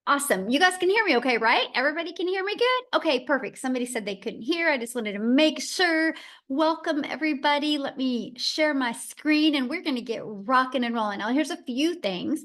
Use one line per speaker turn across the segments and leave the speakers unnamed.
Awesome. You guys can hear me okay, right? Everybody can hear me good? Okay, perfect. Somebody said they couldn't hear. I just wanted to make sure. Welcome, everybody. Let me share my screen and we're going to get rocking and rolling. Now, here's a few things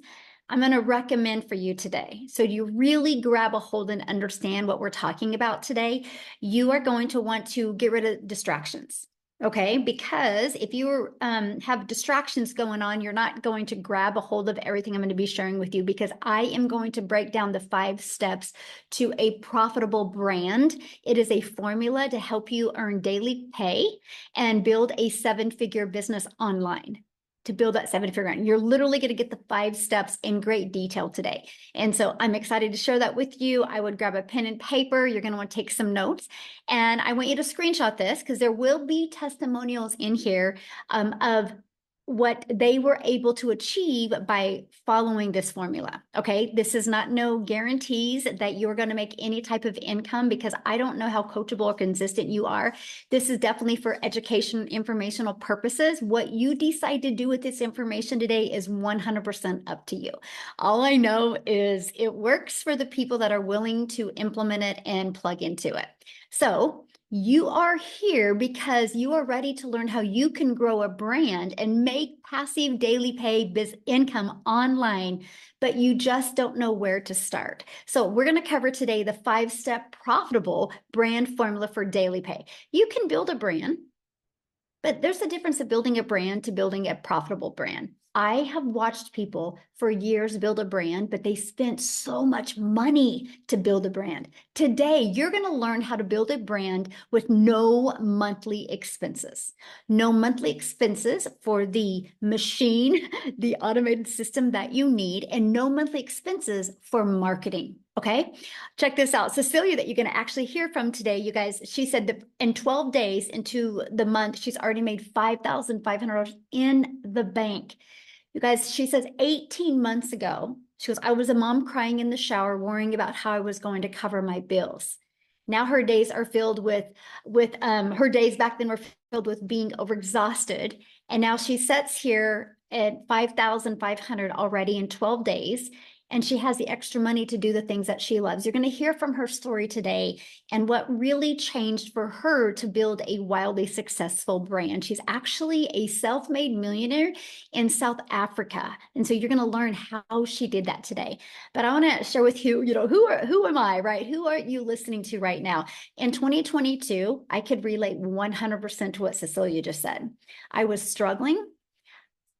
I'm going to recommend for you today. So you really grab a hold and understand what we're talking about today. You are going to want to get rid of distractions. Okay, because if you have distractions going on, you're not going to grab a hold of everything I'm going to be sharing with you because I am going to break down the 5 steps to a profitable brand. It is a formula to help you earn daily pay and build a 7-figure business online. To build that 7-figure brand, you're literally going to get the 5 steps in great detail today. And so I'm excited to share that with you. I would grab a pen and paper. You're going to want to take some notes. And I want you to screenshot this because there will be testimonials in here of what they were able to achieve by following this formula. Okay, this is not no guarantees that you're going to make any type of income because I don't know how coachable or consistent you are. This is definitely for education, informational purposes. What you decide to do with this information today is 100% up to you. All I know is it works for the people that are willing to implement it and plug into it. So you are here because you are ready to learn how you can grow a brand and make passive daily pay income online, but you just don't know where to start. So we're going to cover today the 5-step profitable brand formula for daily pay. You can build a brand, but there's a difference of building a brand to building a profitable brand. I have watched people for years build a brand, but they spent so much money to build a brand. Today, you're going to learn how to build a brand with no monthly expenses. No monthly expenses for the machine, the automated system that you need, and no monthly expenses for marketing. Okay, check this out. Cecilia, that you're going to actually hear from today, you guys, she said that in 12 days into the month, she's already made $5,500 in the bank. You guys, she says 18 months ago, she goes, I was a mom crying in the shower, worrying about how I was going to cover my bills. Now her days are filled with her days back then were filled with being overexhausted. And now she sits here at 5,500 already in 12 days. And she has the extra money to do the things that she loves. You're going to hear from her story today and what really changed for her to build a wildly successful brand. She's actually a self-made millionaire in South Africa. And so you're going to learn how she did that today. But I want to share with you, who am I, right? Who are you listening to right now? In 2022, I could relate 100% to what Cecilia just said. I was struggling.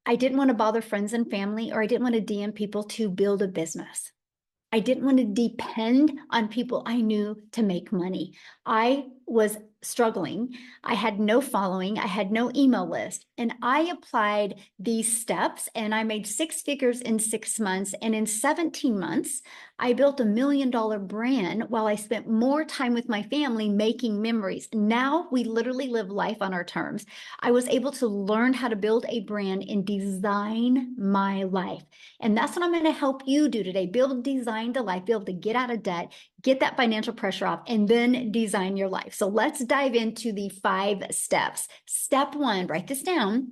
I didn't want to bother friends and family, or I didn't want to DM people to build a business. I didn't want to depend on people I knew to make money. I was struggling. I had no following. I had no email list. And I applied these steps and I made 6 figures in 6 months. And in 17 months, I built $1 million brand while I spent more time with my family making memories. Now we literally live life on our terms. I was able to learn how to build a brand and design my life. And that's what I'm going to help you do today. Build, design the life, be able to get out of debt, get that financial pressure off, and then design your life. So let's dive into the 5 steps. Step 1, write this down.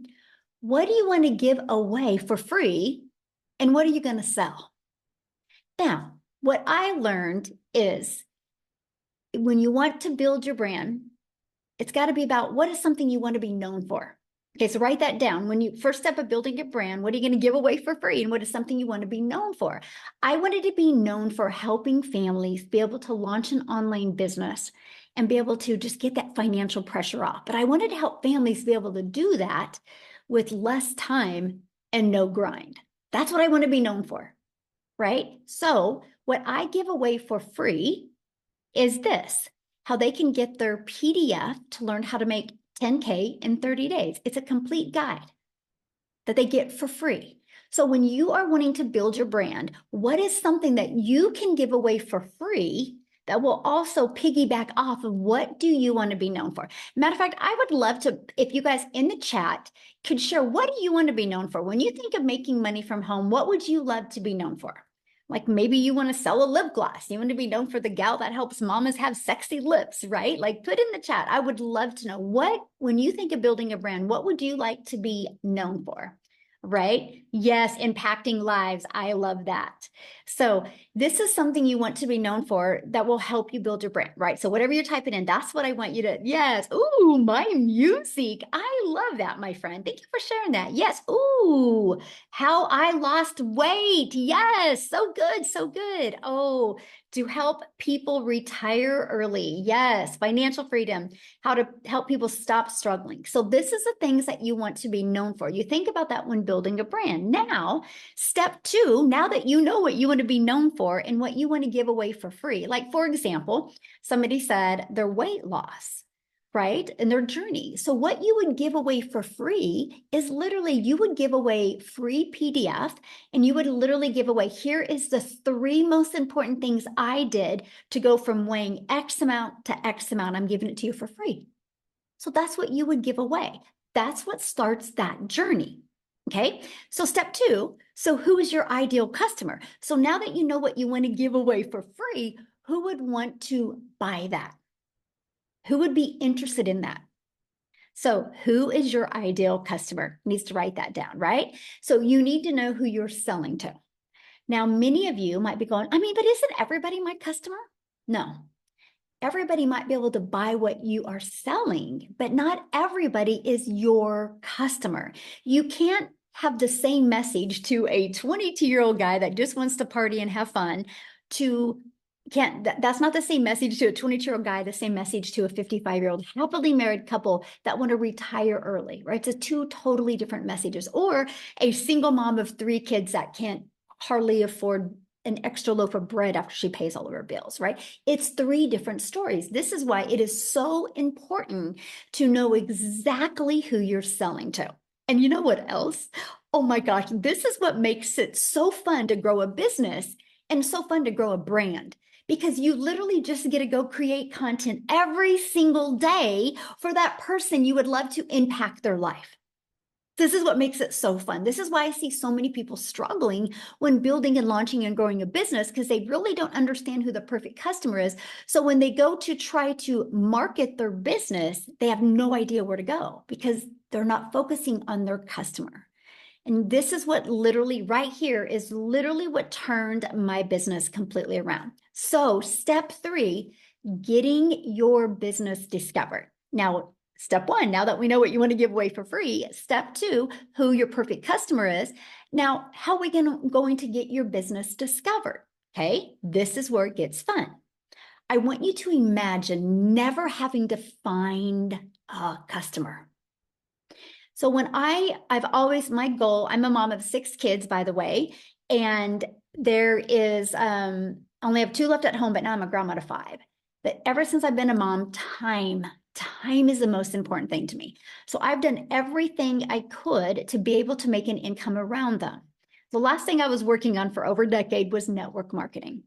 What do you want to give away for free? And what are you going to sell? Now, what I learned is when you want to build your brand, it's got to be about what is something you want to be known for. Okay, so write that down. When you first step of building a brand, what are you going to give away for free? And what is something you want to be known for? I wanted to be known for helping families be able to launch an online business and be able to just get that financial pressure off. But I wanted to help families be able to do that with less time and no grind. That's what I want to be known for, right? So what I give away for free is this, how they can get their PDF to learn how to make 10K in 30 days. It's a complete guide that they get for free. So when you are wanting to build your brand, what is something that you can give away for free that will also piggyback off of what do you want to be known for? Matter of fact, I would love to, if you guys in the chat could share, what do you want to be known for? When you think of making money from home, what would you love to be known for? Like maybe you want to sell a lip gloss. You want to be known for the gal that helps mamas have sexy lips, right? Like put in the chat. I would love to know when you think of building a brand, what would you like to be known for? right? Yes, impacting lives. I love that. So this is something you want to be known for that will help you build your brand, right? So whatever you're typing in, that's what I want you to, yes. Ooh, my music. I love that, my friend. Thank you for sharing that. Yes. Ooh, how I lost weight. Yes. So good. So good. Oh, to help people retire early. Yes. Financial freedom, how to help people stop struggling. So this is the things that you want to be known for. You think about that when building a brand. Now, step two, now that you know what you want to be known for and what you want to give away for free. Like, for example, somebody said their weight loss, right? And their journey. So what you would give away for free is literally, you would give away free PDF, and you would literally give away, here is the 3 most important things I did to go from weighing X amount to X amount. I'm giving it to you for free. So that's what you would give away. That's what starts that journey. Okay. So step two. So who is your ideal customer? So now that you know what you want to give away for free, who would want to buy that? Who would be interested in that? So who is your ideal customer? Needs to write that down, right? So you need to know who you're selling to. Now, many of you might be going, I mean, but isn't everybody my customer? No, everybody might be able to buy what you are selling, but not everybody is your customer. You can't have the same message to a 22-year-old guy that just wants to party and have fun that's not the same message to a 22-year-old guy, the same message to a 55-year-old happily married couple that want to retire early, right? It's two totally different messages. Or a single mom of 3 kids that can't hardly afford an extra loaf of bread after she pays all of her bills, right? It's 3 different stories. This is why it is so important to know exactly who you're selling to. And you know what else? Oh my gosh, this is what makes it so fun to grow a business and so fun to grow a brand, because you literally just get to go create content every single day for that person you would love to impact their life. This is what makes it so fun. This is why I see so many people struggling when building and launching and growing a business, because they really don't understand who the perfect customer is. So when they go to try to market their business, they have no idea where to go because they're not focusing on their customer. And this is what literally right here is literally what turned my business completely around. So step 3, getting your business discovered. Now, step 1, now that we know what you want to give away for free, step 2, who your perfect customer is. Now, how are we going to get your business discovered? Okay, this is where it gets fun. I want you to imagine never having to find a customer. So when I've always, my goal, I'm a mom of 6 kids, by the way, and there is, only have 2 left at home, but now I'm a grandma to 5. But ever since I've been a mom, time is the most important thing to me. So I've done everything I could to be able to make an income around them. The last thing I was working on for over a decade was network marketing,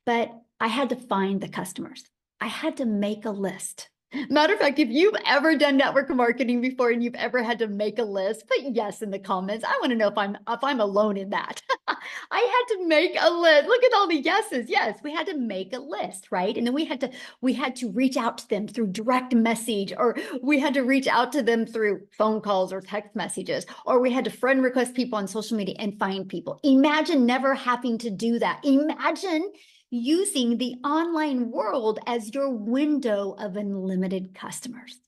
but I had to find the customers. I had to make a list. Matter of fact, if you've ever done network marketing before and you've ever had to make a list, put yes in the comments. I want to know if I'm alone in that. I had to make a list. Look at all the yeses. Yes, we had to make a list, right? And then we had to reach out to them through direct message, or we had to reach out to them through phone calls or text messages, or we had to friend request people on social media and find people. Imagine never having to do that. Imagine using the online world as your window of unlimited customers.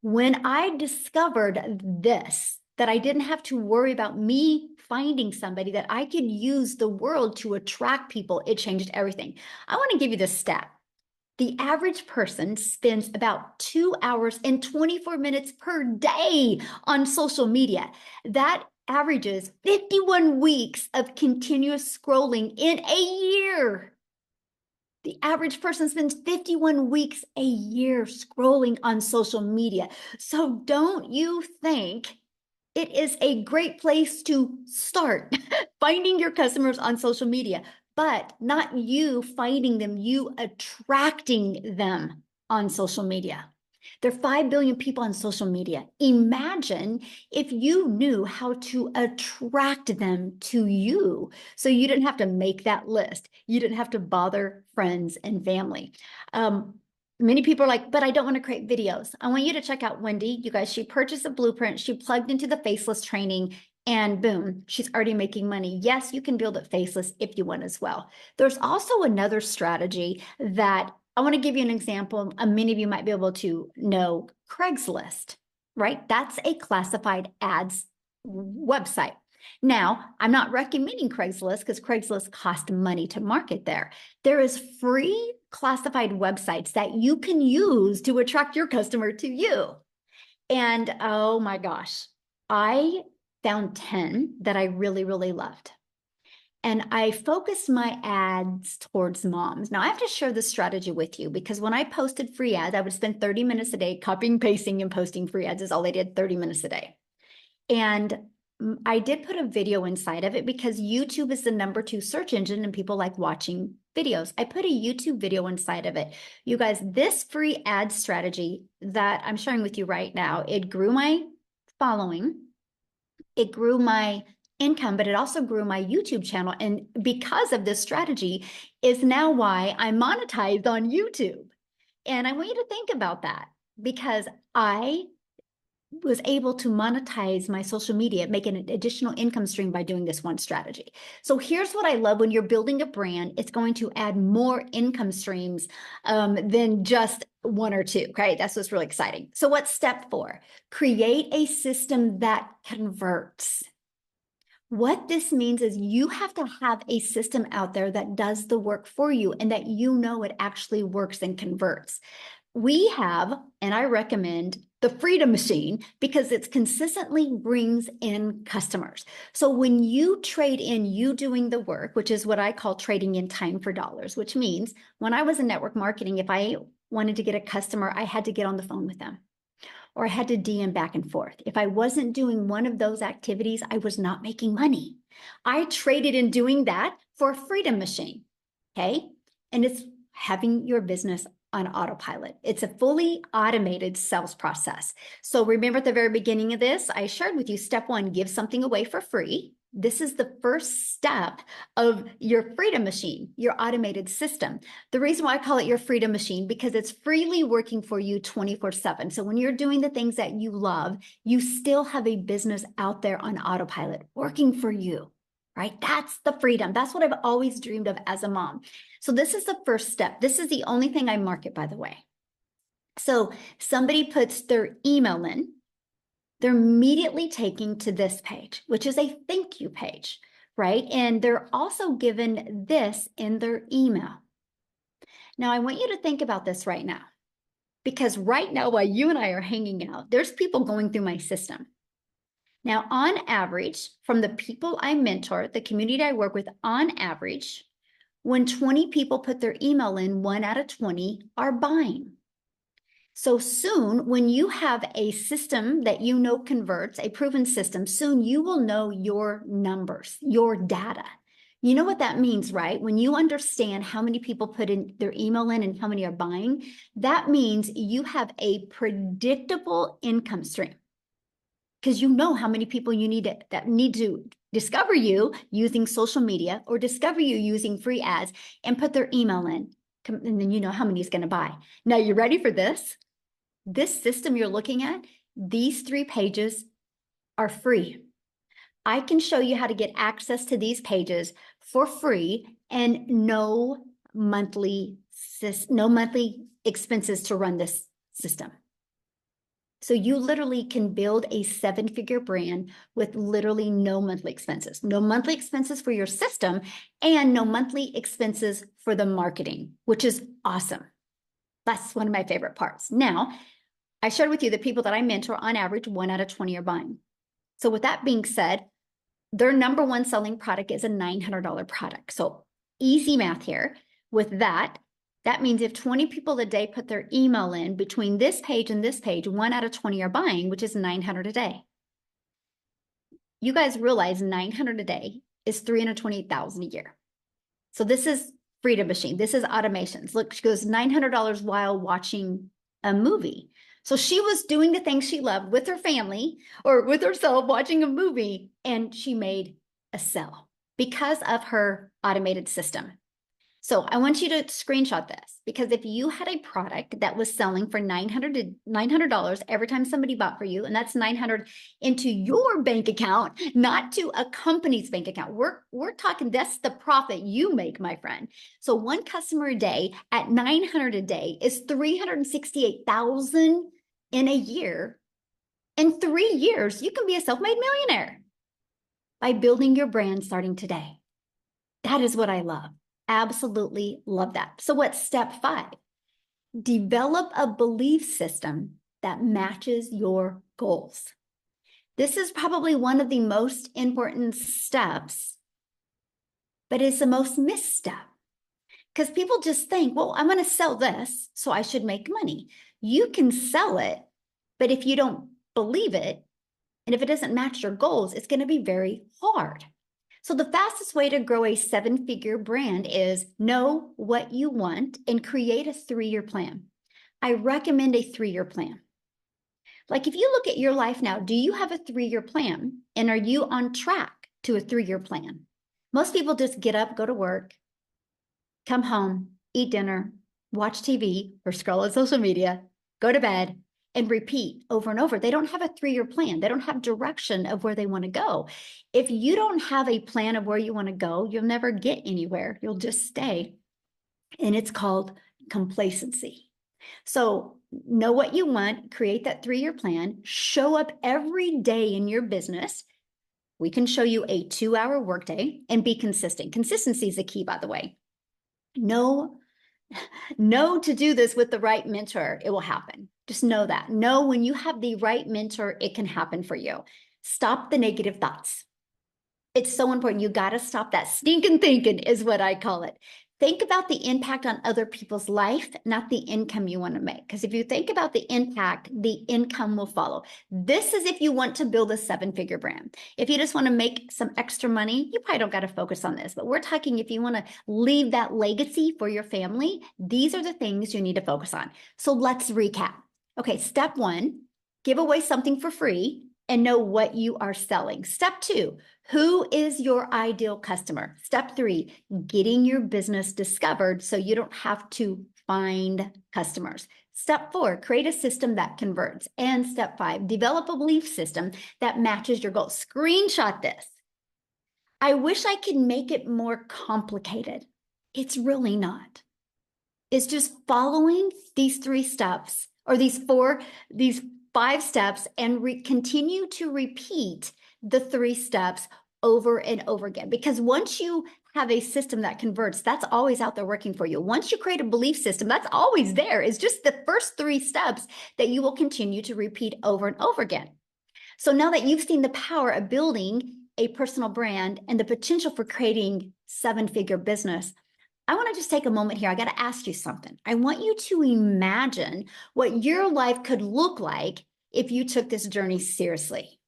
When I discovered this, that I didn't have to worry about me finding somebody, that I could use the world to attract people, it changed everything. I want to give you this stat. The average person spends about 2 hours and 24 minutes per day on social media. That averages 51 weeks of continuous scrolling in a year. The average person spends 51 weeks a year scrolling on social media. So don't you think it is a great place to start finding your customers on social media, but not you finding them, you attracting them on social media. There are 5 billion people on social media. Imagine if you knew how to attract them to you, so you didn't have to make that list. You didn't have to bother friends and family. Many people are like, but I don't want to create videos. I want you to check out Wendy. You guys, she purchased a blueprint. She plugged into the faceless training and boom, she's already making money. Yes, you can build it faceless if you want as well. There's also another strategy that I want to give you an example. Many of you might be able to know Craigslist, right? That's a classified ads website. Now, I'm not recommending Craigslist because Craigslist costs money to market there. There is free classified websites that you can use to attract your customer to you. And oh my gosh, I found 10 that I really, really loved. And I focused my ads towards moms. Now, I have to share this strategy with you because when I posted free ads, I would spend 30 minutes a day copying, pasting, and posting free ads is all I did, 30 minutes a day. And I did put a video inside of it because YouTube is the #2 search engine and people like watching videos. I put a YouTube video inside of it. You guys, this free ad strategy that I'm sharing with you right now, it grew my following, it grew my income, but it also grew my YouTube channel. And because of this strategy is now why I monetized on YouTube. And I want you to think about that because I was able to monetize my social media, make an additional income stream by doing this one strategy. So here's what I love when you're building a brand, it's going to add more income streams than just one or two, okay? That's what's really exciting. So what's step 4? Create a system that converts. What this means is you have to have a system out there that does the work for you and that you know it actually works and converts. We have, and I recommend the Freedom Machine because it consistently brings in customers. So when you trade in you doing the work, which is what I call trading in time for dollars, which means when I was in network marketing, if I wanted to get a customer, I had to get on the phone with them or I had to DM back and forth. If I wasn't doing one of those activities, I was not making money. I traded in doing that for a Freedom Machine, okay? And it's having your business on autopilot. It's a fully automated sales process. So remember at the very beginning of this, I shared with you step 1, give something away for free. This is the first step of your Freedom Machine, your automated system. The reason why I call it your Freedom Machine, because it's freely working for you 24/7. So when you're doing the things that you love, you still have a business out there on autopilot working for you, right? That's the freedom. That's what I've always dreamed of as a mom. So this is the first step. This is the only thing I market, by the way. So somebody puts their email in, they're immediately taken to this page, which is a thank you page, right? And they're also given this in their email. Now, I want you to think about this right now, because right now, while you and I are hanging out, there's people going through my system. Now, on average, from the people I mentor, the community I work with, on average, when 20 people put their email in, 1 out of 20 are buying. So soon, when you have a system that you know converts, a proven system, soon you will know your numbers, your data. You know what that means, right? When you understand how many people put in their email in and how many are buying, that means you have a predictable income stream because you know how many people you need that need to discover you using social media or discover you using free ads and put their email in. And then you know how many is going to buy. Now, you ready for this? This system you're looking at, these 3 pages are free. I can show you how to get access to these pages for free and no monthly expenses to run this system. So you literally can build a 7-figure brand with literally no monthly expenses for your system and no monthly expenses for the marketing, which is awesome. That's one of my favorite parts. Now, I shared with you the people that I mentor, on average, 1 out of 20 are buying. So with that being said, their #1 selling product is a $900 product. So easy math here. With that, that means if 20 people a day put their email in between this page and this page, 1 out of 20 are buying, which is 900 a day. You guys realize 900 a day is $328,000 a year. So this is Freedom Machine. This is automations. Look, she goes $900 while watching a movie. So she was doing the things she loved with her family or with herself watching a movie, and she made a sale because of her automated system. So I want you to screenshot this, because if you had a product that was selling for $900 every time somebody bought for you, and that's 900 into your bank account, not to a company's bank account. We're talking, that's the profit you make, my friend. So one customer a day at 900 a day is 368,000 in a year. In 3 years, you can be a self-made millionaire by building your brand starting today. That is what I love. Absolutely love that. So what's step 5? Develop a belief system that matches your goals. This is probably one of the most important steps, but it's the most missed step, because people just think, well, I'm going to sell this, so I should make money. You can sell it, but if you don't believe it, and if it doesn't match your goals, it's going to be very hard. So the fastest way to grow a 7-figure brand is know what you want and create a 3-year plan. I recommend a 3-year plan. Like, if you look at your life now, do you have a 3-year plan? And are you on track to a 3-year plan? Most people just get up, go to work, come home, eat dinner, watch TV or scroll on social media, go to bed, and repeat over and over. They don't have a 3-year plan. They don't have direction of where they want to go. If you don't have a plan of where you want to go, you'll never get anywhere. You'll just stay. And it's called complacency. So know what you want, create that 3-year plan, show up every day in your business. We can show you a 2-hour workday, and be consistent. Consistency is the key, by the way. Know to do this with the right mentor, it will happen. Just know that. Know when you have the right mentor, it can happen for you. Stop the negative thoughts. It's so important. You got to stop that stinking thinking, is what I call it. Think about the impact on other people's life, not the income you want to make. Because if you think about the impact, the income will follow. This is if you want to build a 7-figure brand. If you just want to make some extra money, you probably don't got to focus on this. But we're talking if you want to leave that legacy for your family, these are the things you need to focus on. So let's recap. Okay, step 1, give away something for free and know what you are selling. Step 2, who is your ideal customer? Step 3, getting your business discovered so you don't have to find customers. Step 4, create a system that converts. And step 5, develop a belief system that matches your goals. Screenshot this. I wish I could make it more complicated. It's really not. It's just following these 3 steps, or these 5 steps, and continue to repeat the 3 steps over and over again. Because once you have a system that converts, that's always out there working for you. Once you create a belief system, that's always there. It's just the first 3 steps that you will continue to repeat over and over again. So now that you've seen the power of building a personal brand and the potential for creating 7-figure business, I want to just take a moment here. I got to ask you something. I want you to imagine what your life could look like if you took this journey seriously.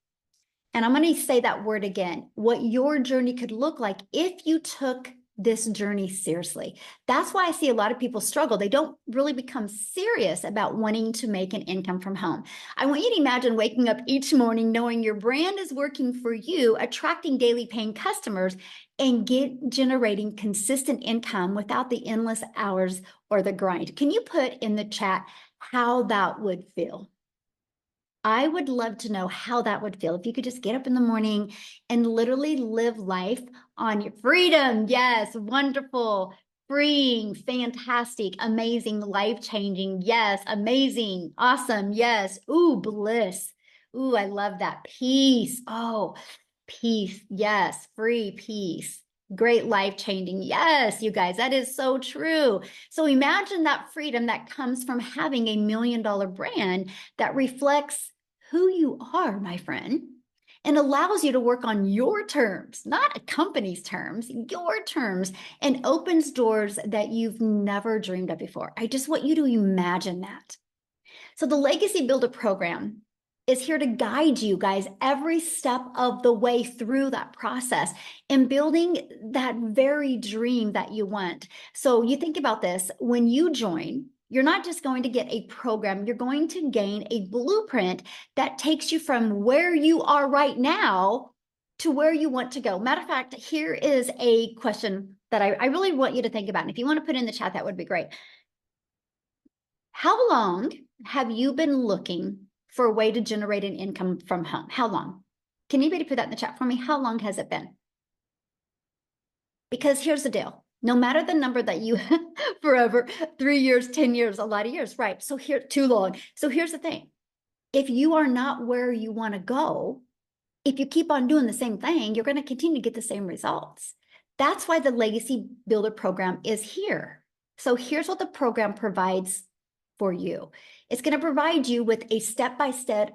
And I'm going to say that word again, what your journey could look like if you took this journey seriously. That's why I see a lot of people struggle. They don't really become serious about wanting to make an income from home. I want you to imagine waking up each morning knowing your brand is working for you, attracting daily paying customers, and generating consistent income without the endless hours or the grind. Can you put in the chat how that would feel? I would love to know how that would feel if you could just get up in the morning and literally live life on your freedom. Yes, wonderful, freeing, fantastic, amazing, life-changing. Yes, amazing, awesome. Yes, ooh, bliss. Ooh, I love that. Peace. Oh, peace. Yes, free peace. Great, life-changing. Yes, you guys, that is so true. So imagine that freedom that comes from having a $1 million brand that reflects who you are, my friend, and allows you to work on your terms, not a company's terms, your terms, and opens doors that you've never dreamed of before. I just want you to imagine that. So the Legacy Builder program is here to guide you guys every step of the way through that process and building that very dream that you want. So you think about this, when you join, you're not just going to get a program, you're going to gain a blueprint that takes you from where you are right now to where you want to go. Matter of fact, here is a question that I really want you to think about. And if you want to put in the chat, that would be great. How long have you been looking for a way to generate an income from home? How long? Can anybody put that in the chat for me? How long has it been? Because here's the deal. No matter the number that you forever, 3 years, 10 years, a lot of years, right? So here, too long. So here's the thing. If you are not where you want to go, if you keep on doing the same thing, you're going to continue to get the same results. That's why the Legacy Builder program is here. So here's what the program provides for you. It's going to provide you with a step-by-step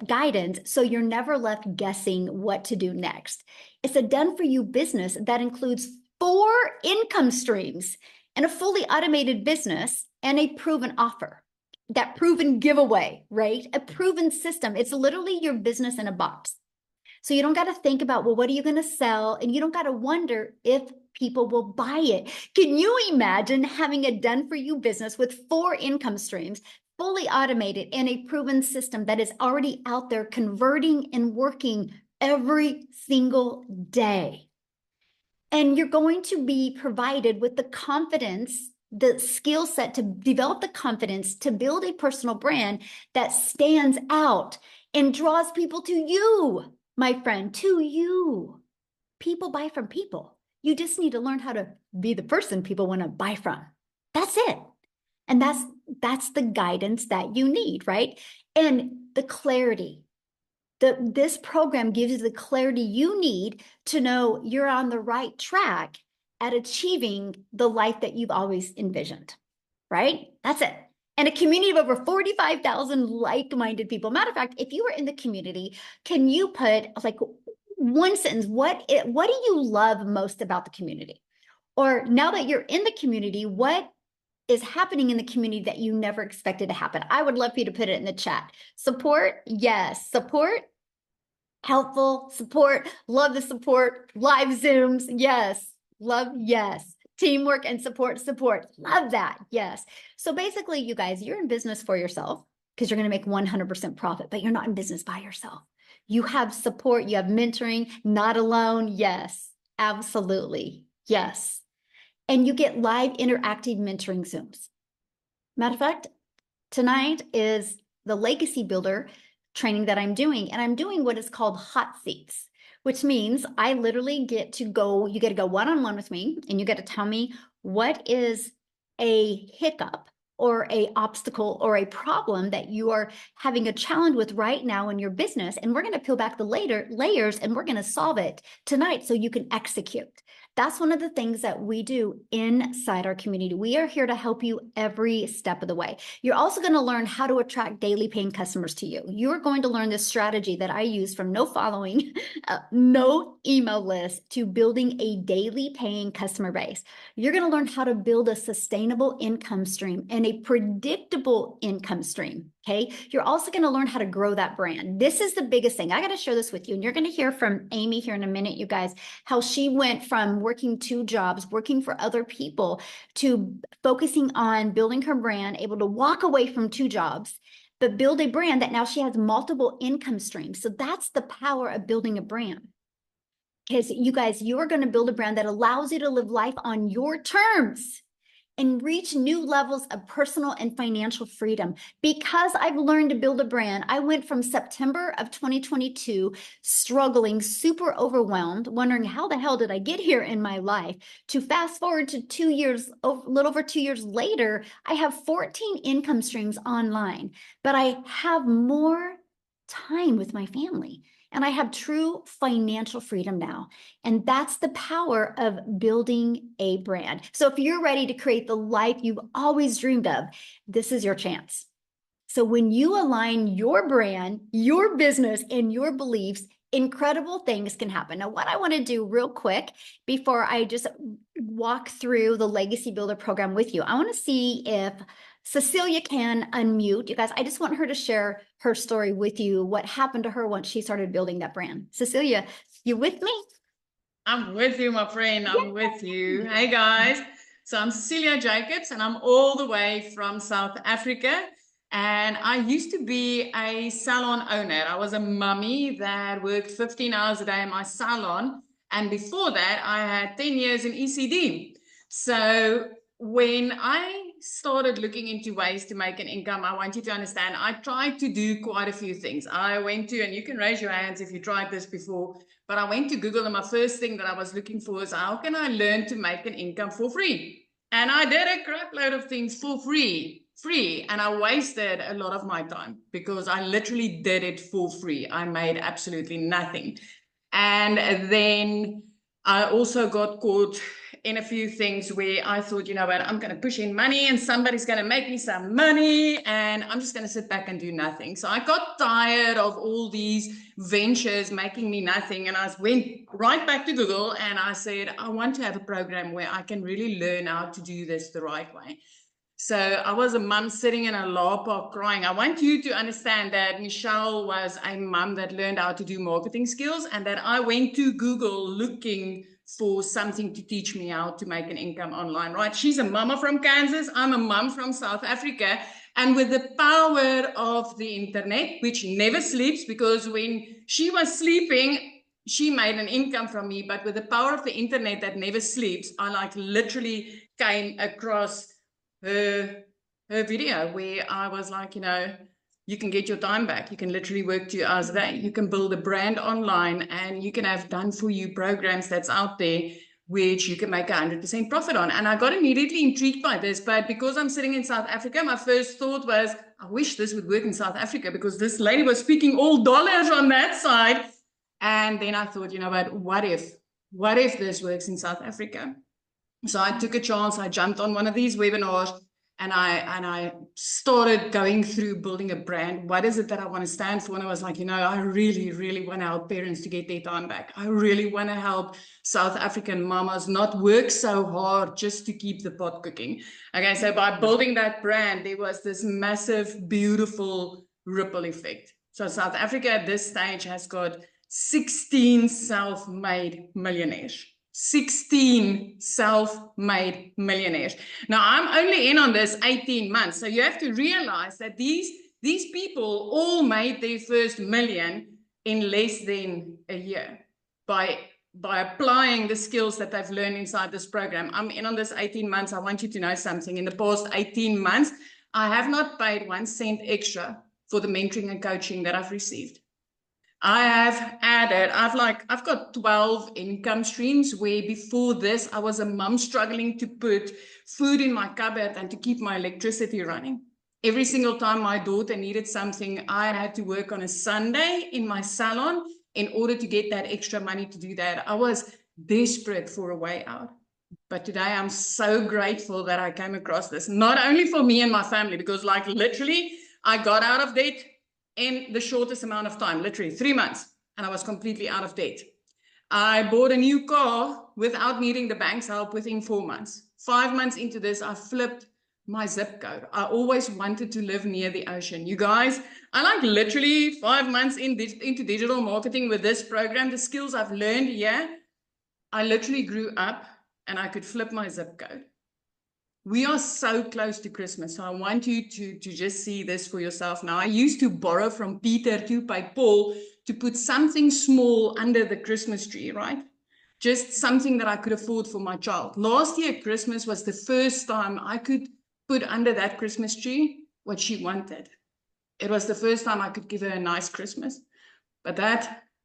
guidance so you're never left guessing what to do next. It's a done-for-you business that includes 4 income streams and a fully automated business and a proven offer. That proven giveaway, right? A proven system. It's literally your business in a box. So you don't got to think about, well, what are you going to sell? And you don't got to wonder if people will buy it. Can you imagine having a done-for-you business with 4 income streams, fully automated, and a proven system that is already out there converting and working every single day? And you're going to be provided with the confidence, the skill set to develop the confidence to build a personal brand that stands out and draws people to you, my friend, to you. People buy from people. You just need to learn how to be the person people want to buy from. That's it. And that's the guidance that you need, right? And the clarity. This program gives you the clarity you need to know you're on the right track at achieving the life that you've always envisioned, right? That's it. And a community of over 45,000 like-minded people. Matter of fact, if you were in the community, can you put like one sentence, what do you love most about the community? Or now that you're in the community, what is happening in the community that you never expected to happen? I would love for you to put it in the chat. Support, yes. Support, helpful, support, love the support, live Zooms, yes. Love, yes. Teamwork and support, love that, yes. So basically, you guys, you're in business for yourself because you're going to make 100% profit, but you're not in business by yourself. You have support, you have mentoring, not alone, yes, absolutely, yes. And you get live interactive mentoring Zooms. Matter of fact, tonight is the Legacy Builder training that I'm doing, and I'm doing what is called hot seats, which means I literally get to go, you get to go one-on-one with me, and you get to tell me what is a hiccup or a obstacle or a problem that you are having a challenge with right now in your business, and we're going to peel back the layers and we're going to solve it tonight so you can execute. That's one of the things that we do inside our community. We are here to help you every step of the way. You're also going to learn how to attract daily paying customers to you. You're going to learn this strategy that I use from no following, no email list to building a daily paying customer base. You're going to learn how to build a sustainable income stream and a predictable income stream. Okay. You're also going to learn how to grow that brand. This is the biggest thing. I got to share this with you. And you're going to hear from Amy here in a minute, you guys, how she went from working 2 jobs, working for other people, to focusing on building her brand, able to walk away from 2 jobs, but build a brand that now she has multiple income streams. So that's the power of building a brand. Because you guys, you're going to build a brand that allows you to live life on your terms and reach new levels of personal and financial freedom. Because I've learned to build a brand, I went from September of 2022, struggling, super overwhelmed, wondering how the hell did I get here in my life, to fast forward to 2 years, a little over 2 years later, I have 14 income streams online, but I have more time with my family. And I have true financial freedom now. And that's the power of building a brand. So if you're ready to create the life you've always dreamed of, this is your chance. So when you align your brand, your business, and your beliefs, incredible things can happen. Now, what I want to do real quick before I just walk through the Legacy Builder program with you, I want to see if Cecilia can unmute. You guys, I just want her to share her story with you, what happened to her once she started building that brand. Cecilia, you with me?
I'm with you, my friend. I'm with you. Hey, guys. So I'm Cecilia Jacobs, and I'm all the way from South Africa. And I used to be a salon owner. I was a mummy that worked 15 hours a day in my salon. And before that, I had 10 years in ECD. So when I started looking into ways to make an income, I want you to understand, I tried to do quite a few things. I went to, and you can raise your hands if you tried this before, but I went to Google, and my first thing that I was looking for is, how can I learn to make an income for free? And I did a crap load of things for free, and I wasted a lot of my time because I literally did it for free. I made absolutely nothing. And then I also got caught in a few things where I thought, you know what, I'm going to push in money and somebody's going to make me some money and I'm just going to sit back and do nothing. So I got tired of all these ventures making me nothing. And I went right back to Google and I said, I want to have a program where I can really learn how to do this the right way. So I was a mum sitting in a law park crying. I want you to understand that Michelle was a mum that learned how to do marketing skills and that I went to Google looking for something to teach me how to make an income online, right? She's a mama from Kansas. I'm a mum from South Africa. And with the power of the internet, which never sleeps, because when she was sleeping, she made an income from me. But with the power of the internet that never sleeps, I like literally came across her video where I was like, you know, you can get your time back. You can literally work 2 hours a day. You can build a brand online and you can have done for you programs that's out there which you can make 100% profit on. And I got immediately intrigued by this, but because I'm sitting in South Africa, my first thought was, I wish this would work in South Africa because this lady was speaking all dollars on that side. And then I thought, you know what if this works in South Africa? So I took a chance. I jumped on one of these webinars and I started going through building a brand. What is it that I want to stand for? And I was like, you know, I really, really want to help parents to get their time back. I really want to help South African mamas not work so hard just to keep the pot cooking. Okay, so by building that brand, there was this massive, beautiful ripple effect. So South Africa at this stage has got 16 self-made millionaires. 16 self-made millionaires. Now, I'm only in on this 18 months. So you have to realize that these people all made their first million in less than a year by applying the skills that they've learned inside this program. I'm in on this 18 months. I want you to know something. In the past 18 months, I have not paid 1 cent extra for the mentoring and coaching that I've received. I have added, I've got 12 income streams where before this, I was a mum struggling to put food in my cupboard and to keep my electricity running. Every single time my daughter needed something, I had to work on a Sunday in my salon in order to get that extra money to do that. I was desperate for a way out. But today I'm so grateful that I came across this, not only for me and my family, because like literally I got out of debt in the shortest amount of time, literally 3 months, and I was completely out of debt. I bought a new car without needing the bank's help within 4 months. 5 months into this, I flipped my zip code. I always wanted to live near the ocean. You guys, I like literally 5 months into digital marketing with this program, the skills I've learned here, I literally grew up and I could flip my zip code. We are so close to Christmas, so I want you to just see this for yourself now. I used to borrow from Peter to pay Paul to put something small under the Christmas tree, right? Just something that I could afford for my child. Last year, Christmas was the first time I could put under that Christmas tree what she wanted. It was the first time I could give her a nice Christmas. But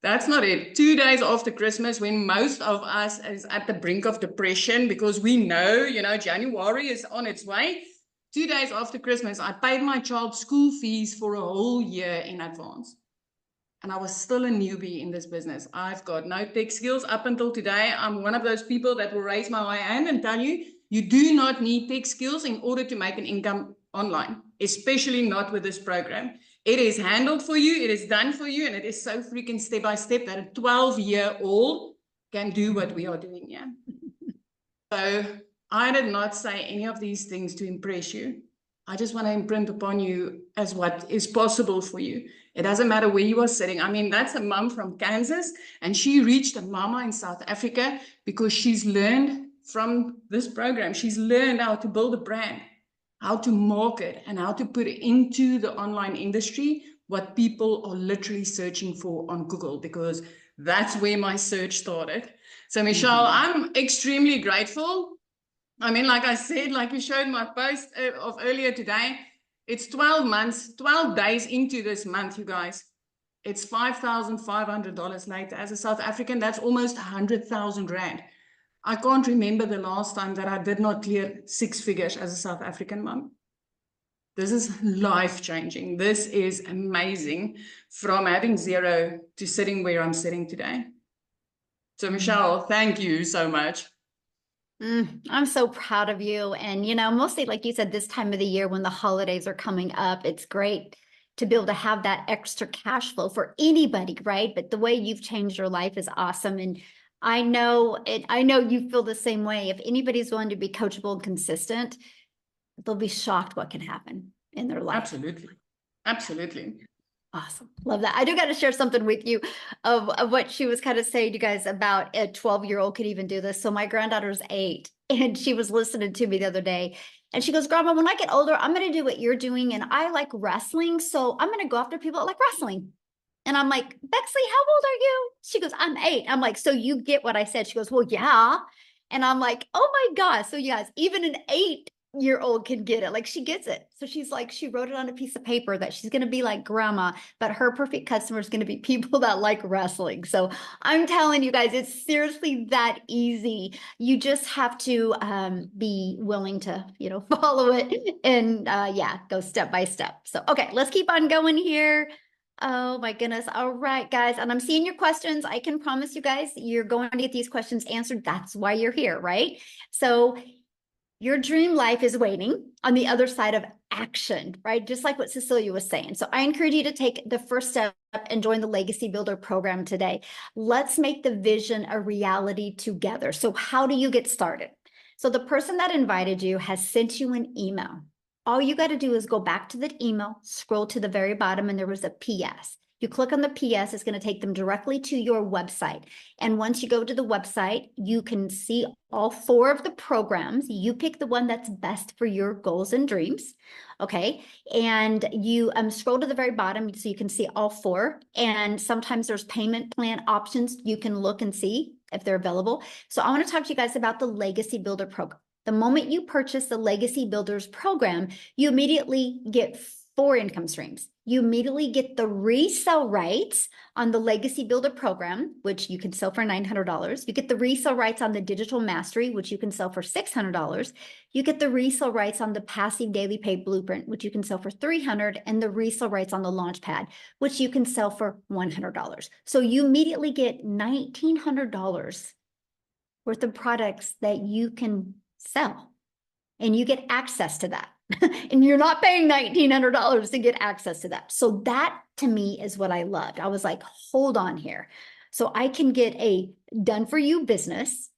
that's not it. 2 days after Christmas, when most of us is at the brink of depression because we know, January is on its way. 2 days after Christmas, I paid my child's school fees for a whole year in advance. And I was still a newbie in this business. I've got no tech skills up until today. I'm one of those people that will raise my hand and tell you, you do not need tech skills in order to make an income online, especially not with this program. It is handled for you, it is done for you, and it is so freaking step by step that a 12-year-old can do what we are doing here. So I did not say any of these things to impress you. I just want to imprint upon you as what is possible for you. It doesn't matter where you are sitting. I mean, that's a mom from Kansas, and she reached a mama in South Africa because she's learned from this program. She's learned how to build a brand, how to market, and how to put into the online industry what people are literally searching for on Google, because that's where my search started. So, Michelle, I'm extremely grateful. I mean, like I said, like you showed my post of earlier today, it's 12 months, 12 days into this month, you guys. It's $5,500 later. As a South African, that's almost 100,000 Rand. I can't remember the last time that I did not clear 6 figures as a South African mom. This is life-changing. This is amazing, from having zero to sitting where I'm sitting today. So, Michelle, thank you so much.
I'm so proud of you. And, mostly like you said, this time of the year when the holidays are coming up, it's great to be able to have that extra cash flow for anybody, right? But the way you've changed your life is awesome. And I know you feel the same way. If anybody's willing to be coachable and consistent, they'll be shocked what can happen in their life.
Absolutely. Absolutely.
Awesome. Love that. I do got to share something with you of what she was kind of saying, you guys, about a 12-year-old could even do this. So my granddaughter's 8, and she was listening to me the other day, and she goes, Grandma, when I get older, I'm going to do what you're doing. And I like wrestling. So I'm going to go after people that like wrestling. And I'm like, Bexley, how old are you? She goes, I'm 8. I'm like, so you get what I said? She goes, well, yeah. And I'm like, oh my gosh. So you guys, even an 8-year-old can get it. Like, she gets it. So she's like, she wrote it on a piece of paper that she's going to be like Grandma, but her perfect customer is going to be people that like wrestling. So I'm telling you guys, it's seriously that easy. You just have to be willing to, follow it and go step by step. So, okay, let's keep on going here. Oh my goodness. All right, guys. And I'm seeing your questions. I can promise you guys, you're going to get these questions answered. That's why you're here, right? So your dream life is waiting on the other side of action, right? Just like what Cecilia was saying. So I encourage you to take the first step and join the Legacy Builder program today. Let's make the vision a reality together. So how do you get started? So the person that invited you has sent you an email. All you got to do is go back to the email, scroll to the very bottom, and there was a PS. You click on the PS, it's going to take them directly to your website. And once you go to the website, you can see all 4 of the programs. You pick the one that's best for your goals and dreams. Okay. And you scroll to the very bottom so you can see all 4. And sometimes there's payment plan options. You can look and see if they're available. So I want to talk to you guys about the Legacy Builder program. The moment you purchase the Legacy Builders program, you immediately get 4 income streams. You immediately get the resale rights on the Legacy Builder program, which you can sell for $900. You get the resale rights on the Digital Mastery, which you can sell for $600. You get the resale rights on the Passive Daily Pay Blueprint, which you can sell for $300, and the resale rights on the Launchpad, which you can sell for $100. So you immediately get $1,900 worth of products that you can sell, and you get access to that. And you're not paying $1,900 to get access to that. So that to me is what I loved. I was like, hold on here. So I can get a done for you business,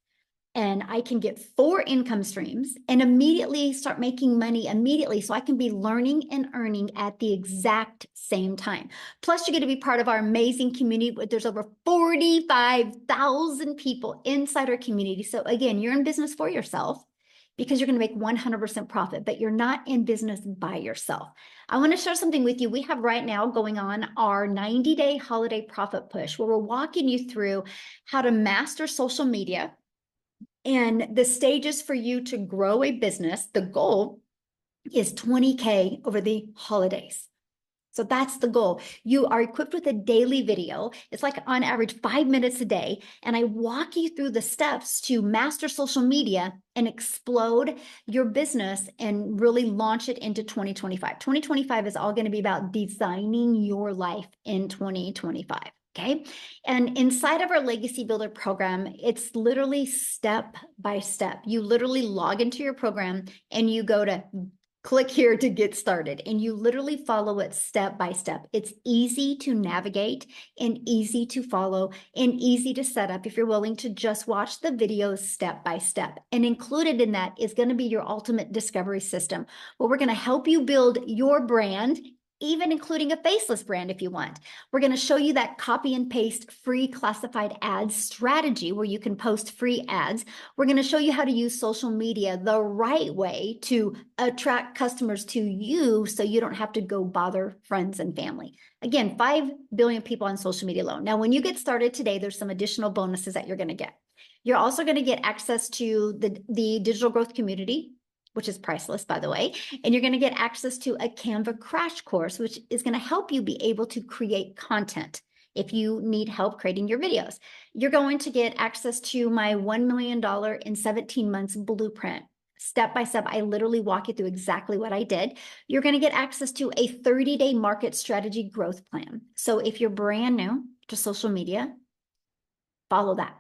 and I can get 4 income streams and immediately start making money immediately. So I can be learning and earning at the exact same time. Plus, you get to be part of our amazing community. There's over 45,000 people inside our community. So again, you're in business for yourself, because you're going to make 100% profit, but you're not in business by yourself. I want to share something with you. We have right now going on our 90-day holiday profit push, where we're walking you through how to master social media and the stages for you to grow a business. The goal is 20K over the holidays. So that's the goal. You are equipped with a daily video. It's like on average 5 minutes a day. And I walk you through the steps to master social media and explode your business and really launch it into 2025. 2025 is all going to be about designing your life in 2025. Okay. And inside of our Legacy Builder program, it's literally step by step. You literally log into your program and you go to click here to get started, and you literally follow it step by step. It's easy to navigate and easy to follow and easy to set up if you're willing to just watch the videos step by step. And included in that is going to be your ultimate discovery system, where we're going to help you build your brand, even including a faceless brand if you want. We're going to show you that copy and paste free classified ads strategy where you can post free ads. We're going to show you how to use social media the right way to attract customers to you, so you don't have to go bother friends and family. Again, 5 billion people on social media alone. Now, when you get started today, there's some additional bonuses that you're going to get. You're also going to get access to the digital growth community, which is priceless, by the way. And you're going to get access to a Canva crash course, which is going to help you be able to create content if you need help creating your videos. You're going to get access to my $1 million in 17 months blueprint. Step by step, I literally walk you through exactly what I did. You're going to get access to a 30-day market strategy growth plan. So if you're brand new to social media, follow that.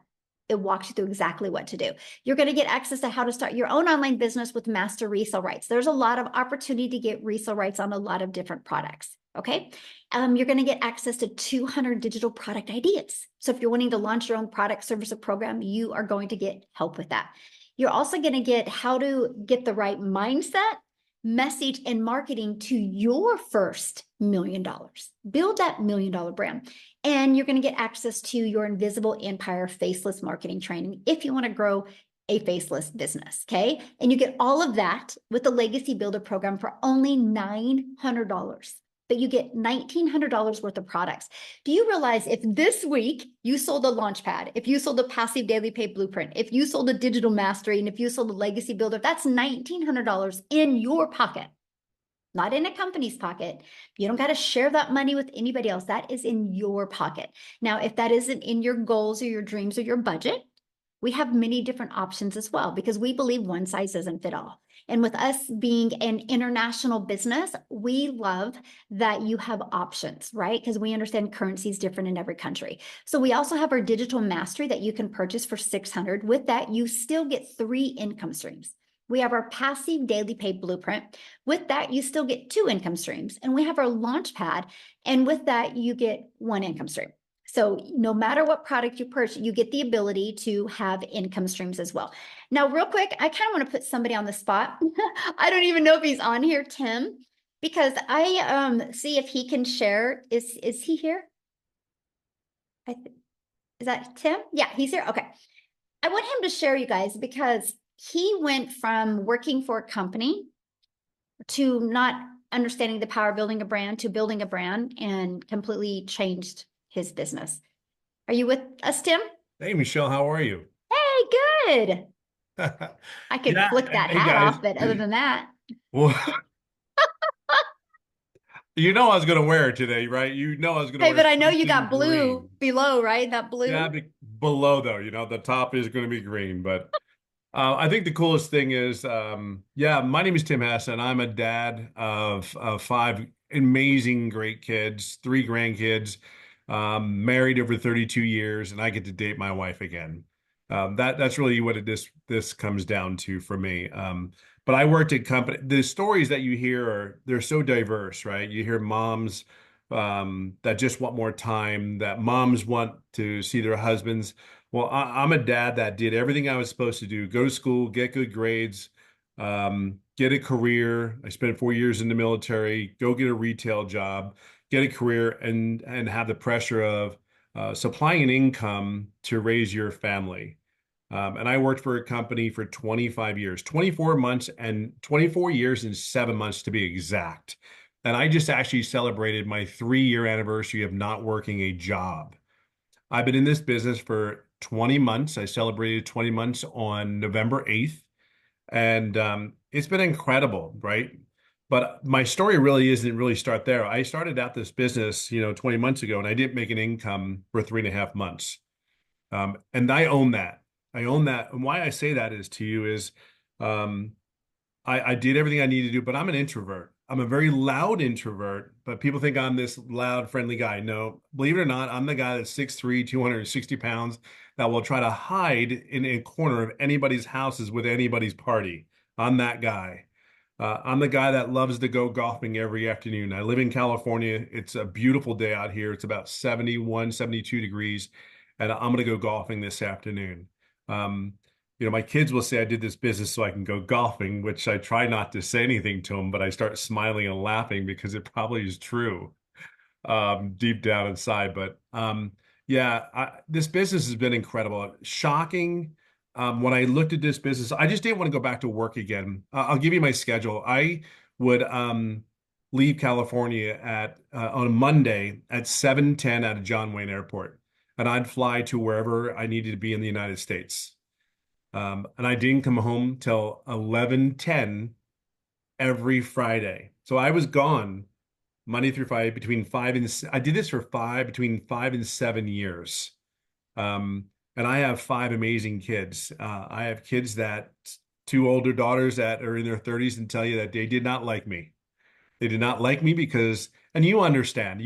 It walks you through exactly what to do. You're going to get access to how to start your own online business with master resale rights. There's a lot of opportunity to get resale rights on a lot of different products. Okay. You're going to get access to 200 digital product ideas. So if you're wanting to launch your own product, service, or program, you are going to get help with that. You're also going to get how to get the right mindset, message, and marketing to your first $1 million. Build that $1 million brand. And you're going to get access to your invisible empire faceless marketing training if you want to grow a faceless business. Okay. And you get all of that with the Legacy Builder program for only $900. But you get $1,900 worth of products. Do you realize if this week you sold a Launchpad, if you sold a passive daily pay blueprint, if you sold a digital mastery, and if you sold a Legacy Builder, that's $1,900 in your pocket, not in a company's pocket. You don't got to share that money with anybody else. That is in your pocket. Now, if that isn't in your goals or your dreams or your budget, we have many different options as well, because we believe one size doesn't fit all. And with us being an international business, we love that you have options, right? Because we understand currency is different in every country. So we also have our digital mastery that you can purchase for $600. With that, you still get 3 income streams. We have our passive daily pay blueprint. With that, you still get 2 income streams. And we have our Launchpad. And with that, you get 1 income stream. So no matter what product you purchase, you get the ability to have income streams as well. Now, real quick, I kind of want to put somebody on the spot. I don't even know if he's on here, Tim, because I see if he can share. Is he here? Is that Tim? Yeah, he's here. Okay. I want him to share, you guys, because he went from working for a company to not understanding the power of building a brand to building a brand and completely changed his business. Are you with us, Tim?
Hey, Michelle, how are you?
Hey, good. I could
Yeah,
flick that
hey
hat
guys.
off, but other than that,
Well, you know I was going to wear it today, right? You know I was going to
hey,
wear
but I know you
something
got blue
green.
below, right? That
Yeah,
blue.
below though, the top is going to be green. But I think the coolest thing is, yeah, my name is Tim Hassan. I'm a dad of 5 amazing, great kids, 3 grandkids, married over 32 years, and I get to date my wife again. That's really what this comes down to for me. But I worked at company. The stories that you hear they're so diverse, right? You hear moms that just want more time, that moms want to see their husbands. Well, I'm a dad that did everything I was supposed to do: go to school, get good grades, get a career. I spent 4 years in the military, go get a retail job, get a career, and have the pressure of supplying an income to raise your family. And I worked for a company for 25 years, 24 months and 24 years and 7 months to be exact. And I just actually celebrated my 3-year anniversary of not working a job. I've been in this business for 20 months. I celebrated 20 months on November 8th. And it's been incredible, right? But my story really isn't really start there. I started out this business, 20 months ago, and I didn't make an income for 3.5 months. And I own that. I own that. And why I say that is to you is um, I did everything I need to do, but I'm an introvert. I'm a very loud introvert, but people think I'm this loud, friendly guy. No, believe it or not, I'm the guy that's 6'3", 260 pounds that will try to hide in a corner of anybody's houses with anybody's party. I'm that guy. I'm the guy that loves to go golfing every afternoon. I live in California. It's a beautiful day out here. It's about 71, 72 degrees, and I'm going to go golfing this afternoon. Um, my kids will say I did this business so I can go golfing, which I try not to say anything to them, but I start smiling and laughing because it probably is true deep down inside. But yeah, this business has been incredible. Shocking. When I looked at this business, I just didn't want to go back to work again. I'll give you my schedule. I would leave California at on a Monday at 7:10 out of John Wayne Airport. and I'd fly to wherever I needed to be in the United States. And I didn't come home till 11:10 every Friday. So I was gone Monday through Friday between I did this for between 5 and 7 years. Um, and I have five amazing kids. I have kids two older daughters that are in their 30s and tell you that they did not like me. They did not like me because, and you understand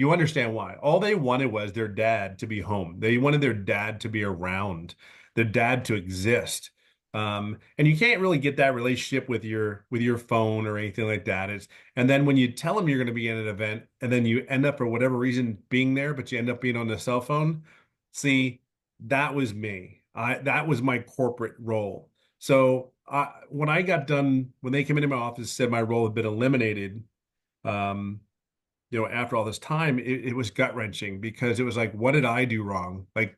why. All they wanted was their dad to be home. They wanted their dad to be around, their dad to exist. And you can't really get that relationship with your phone or anything like that. And then when you tell them you're going to be in an event and then you end up for whatever reason being there, but you end up being on the cell phone. See, that was me. That was my corporate role. So when I got done, when they came into my office, said my role had been eliminated, um, after all this time, it was gut wrenching because it was like, what did I do wrong? Like,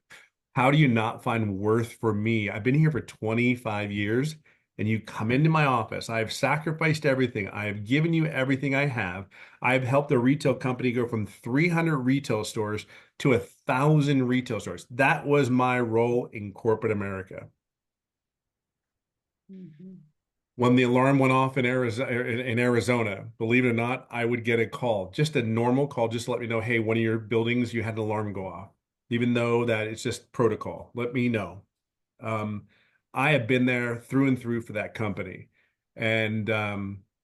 how do you not find worth for me? I've been here for 25 years and you come into my office. I've sacrificed everything. I've given you everything I have. I've helped the retail company go from 300 retail stores to 1,000 retail stores. That was my role in corporate America.
Mm-hmm.
When the alarm went off in Arizona, believe it or not, I would get a call, just a normal call, just to let me know, hey, one of your buildings, you had an alarm go off, even though that it's just protocol. Let me know. Um, I have been there through and through for that company, and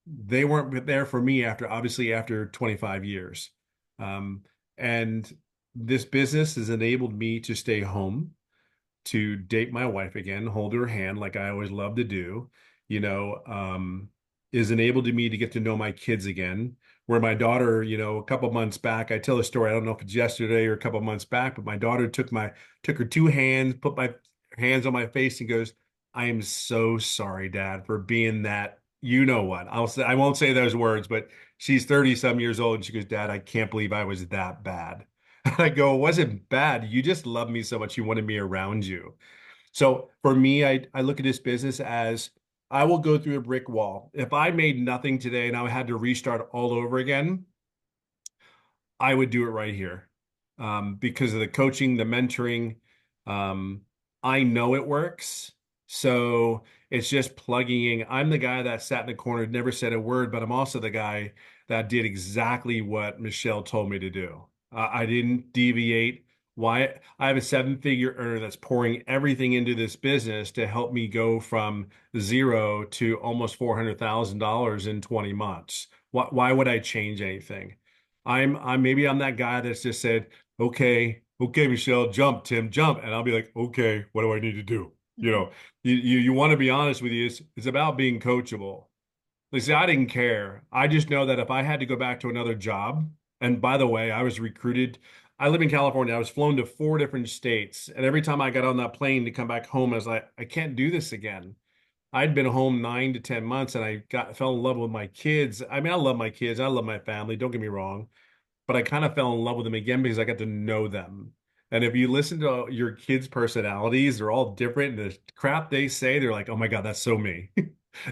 they weren't there for me obviously after 25 years. Um, and this business has enabled me to stay home, to date my wife again, hold her hand like I always love to do, is enabled to me to get to know my kids again. Where my daughter, a couple months back, I tell a story, I don't know if it's yesterday or a couple months back, but my daughter took her two hands, put my hands on my face and goes, I am so sorry, Dad, for being that, you know what? I won't say those words, but she's 30 some years old and she goes, Dad, I can't believe I was that bad. I go, it wasn't bad. You just love me so much. You wanted me around you. So for me, I look at this business as I will go through a brick wall. If I made nothing today and I had to restart all over again, I would do it right here, because of the coaching, the mentoring. Um, I know it works. So it's just plugging in. I'm the guy that sat in the corner, never said a word, but I'm also the guy that did exactly what Michele told me to do. I didn't deviate. Why? I have a seven-figure earner that's pouring everything into this business to help me go from zero to almost $400,000 in 20 months. Why would I change anything? I'm that guy that's just said, okay, Michele, jump, Tim, jump. And I'll be like, okay, what do I need to do? You want to be honest with you. It's about being coachable. Like, see, I didn't care. I just know that if I had to go back to another job, and by the way, I was recruited. I live in California. I was flown to 4 different states. And every time I got on that plane to come back home, I was like, I can't do this again. I'd been home 9 to 10 months and fell in love with my kids. I mean, I love my kids. I love my family. Don't get me wrong, but I kind of fell in love with them again because I got to know them. And if you listen to your kids' personalities, they're all different. And the crap they say, they're like, oh my God, that's so me.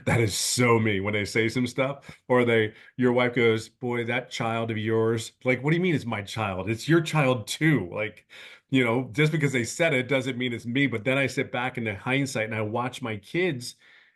That is so me when they say some stuff. Or your wife goes, boy, that child of yours. Like, what do you mean it's my child? It's your child too. Like, just because they said it doesn't mean it's me. But then I sit back in the hindsight and I watch my kids.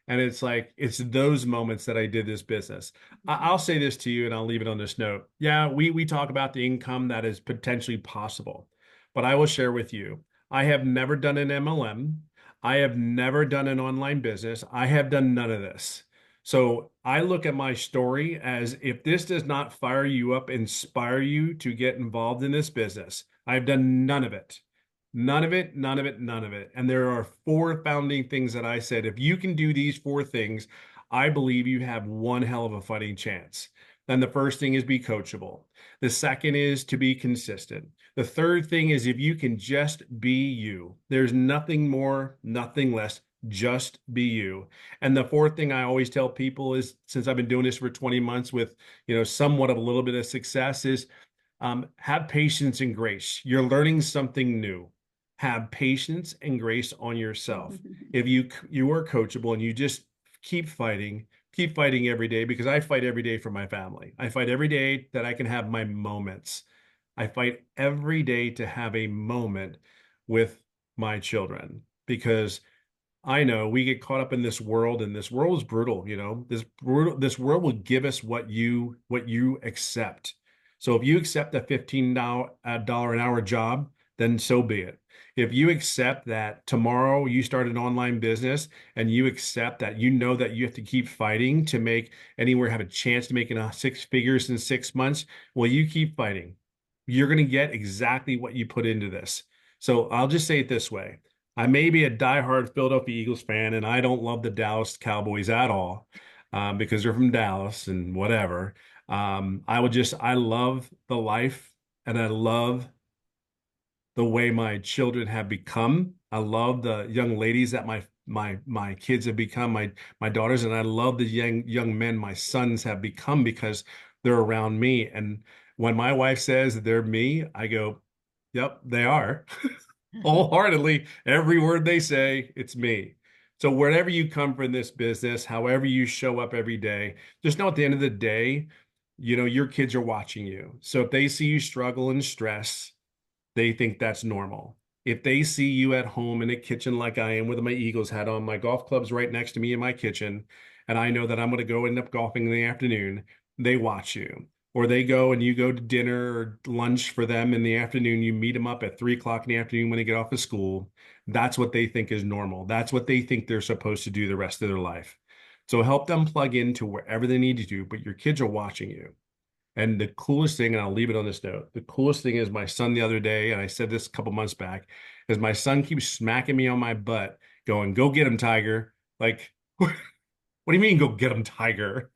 And it's like, it's those moments that I did this business. I'll say this to you and I'll leave it on this note. Yeah, we talk about the income that is potentially possible, but I will share with you, I have never done an MLM. I have never done an online business. I have done none of this. So I look at my story as if this does not fire you up, inspire you to get involved in this business, I've done none of it. None of it, none of it, none of it. And there are four founding things that I said, if you can do these four things, I believe you have one hell of a fighting chance. Then the first thing is be coachable. The second is to be consistent. The third thing is if you can just be you, there's nothing more, nothing less, just be you. And the fourth thing I always tell people is, since I've been doing this for 20 months with, somewhat of a little bit of success, is have patience and grace. You're learning something new. Have patience and grace on yourself. If you are coachable and you just keep fighting every day, because I fight every day for my family. I fight every day that I can have my moments. I fight every day to have a moment with my children, because I know we get caught up in this world, and this world is brutal, this world will give us what you accept. So if you accept a $15 an hour job, then so be it. If you accept that tomorrow you start an online business, and you accept that that you have to keep fighting to make anywhere have a chance to making six figures in 6 months, well, you keep fighting. You're going to get exactly what you put into this. So I'll just say it this way. I may be a diehard Philadelphia Eagles fan, and I don't love the Dallas Cowboys at all, because they're from Dallas and whatever. I love the life, and I love the way my children have become. I love the young ladies that my kids have become, my daughters, and I love the young men my sons have become, because they're around me. And when my wife says they're me, I go, "Yep, they are." Wholeheartedly, every word they say, it's me. So wherever you come from this business, however you show up every day, just know at the end of the day, your kids are watching you. So if they see you struggle and stress, they think that's normal. If they see you at home in a kitchen like I am with my Eagles hat on, my golf club's right next to me in my kitchen, and I know that I'm going to go end up golfing in the afternoon, they watch you. Or they go and you go to dinner or lunch for them in the afternoon. You meet them up at 3 o'clock in the afternoon when they get off of school. That's what they think is normal. That's what they think they're supposed to do the rest of their life. So help them plug into wherever they need to do, but your kids are watching you. And the coolest thing, and I'll leave it on this note, the coolest thing is my son the other day, and I said this a couple months back, is my son keeps smacking me on my butt, going, "Go get him, Tiger." Like, what do you mean, go get him, Tiger?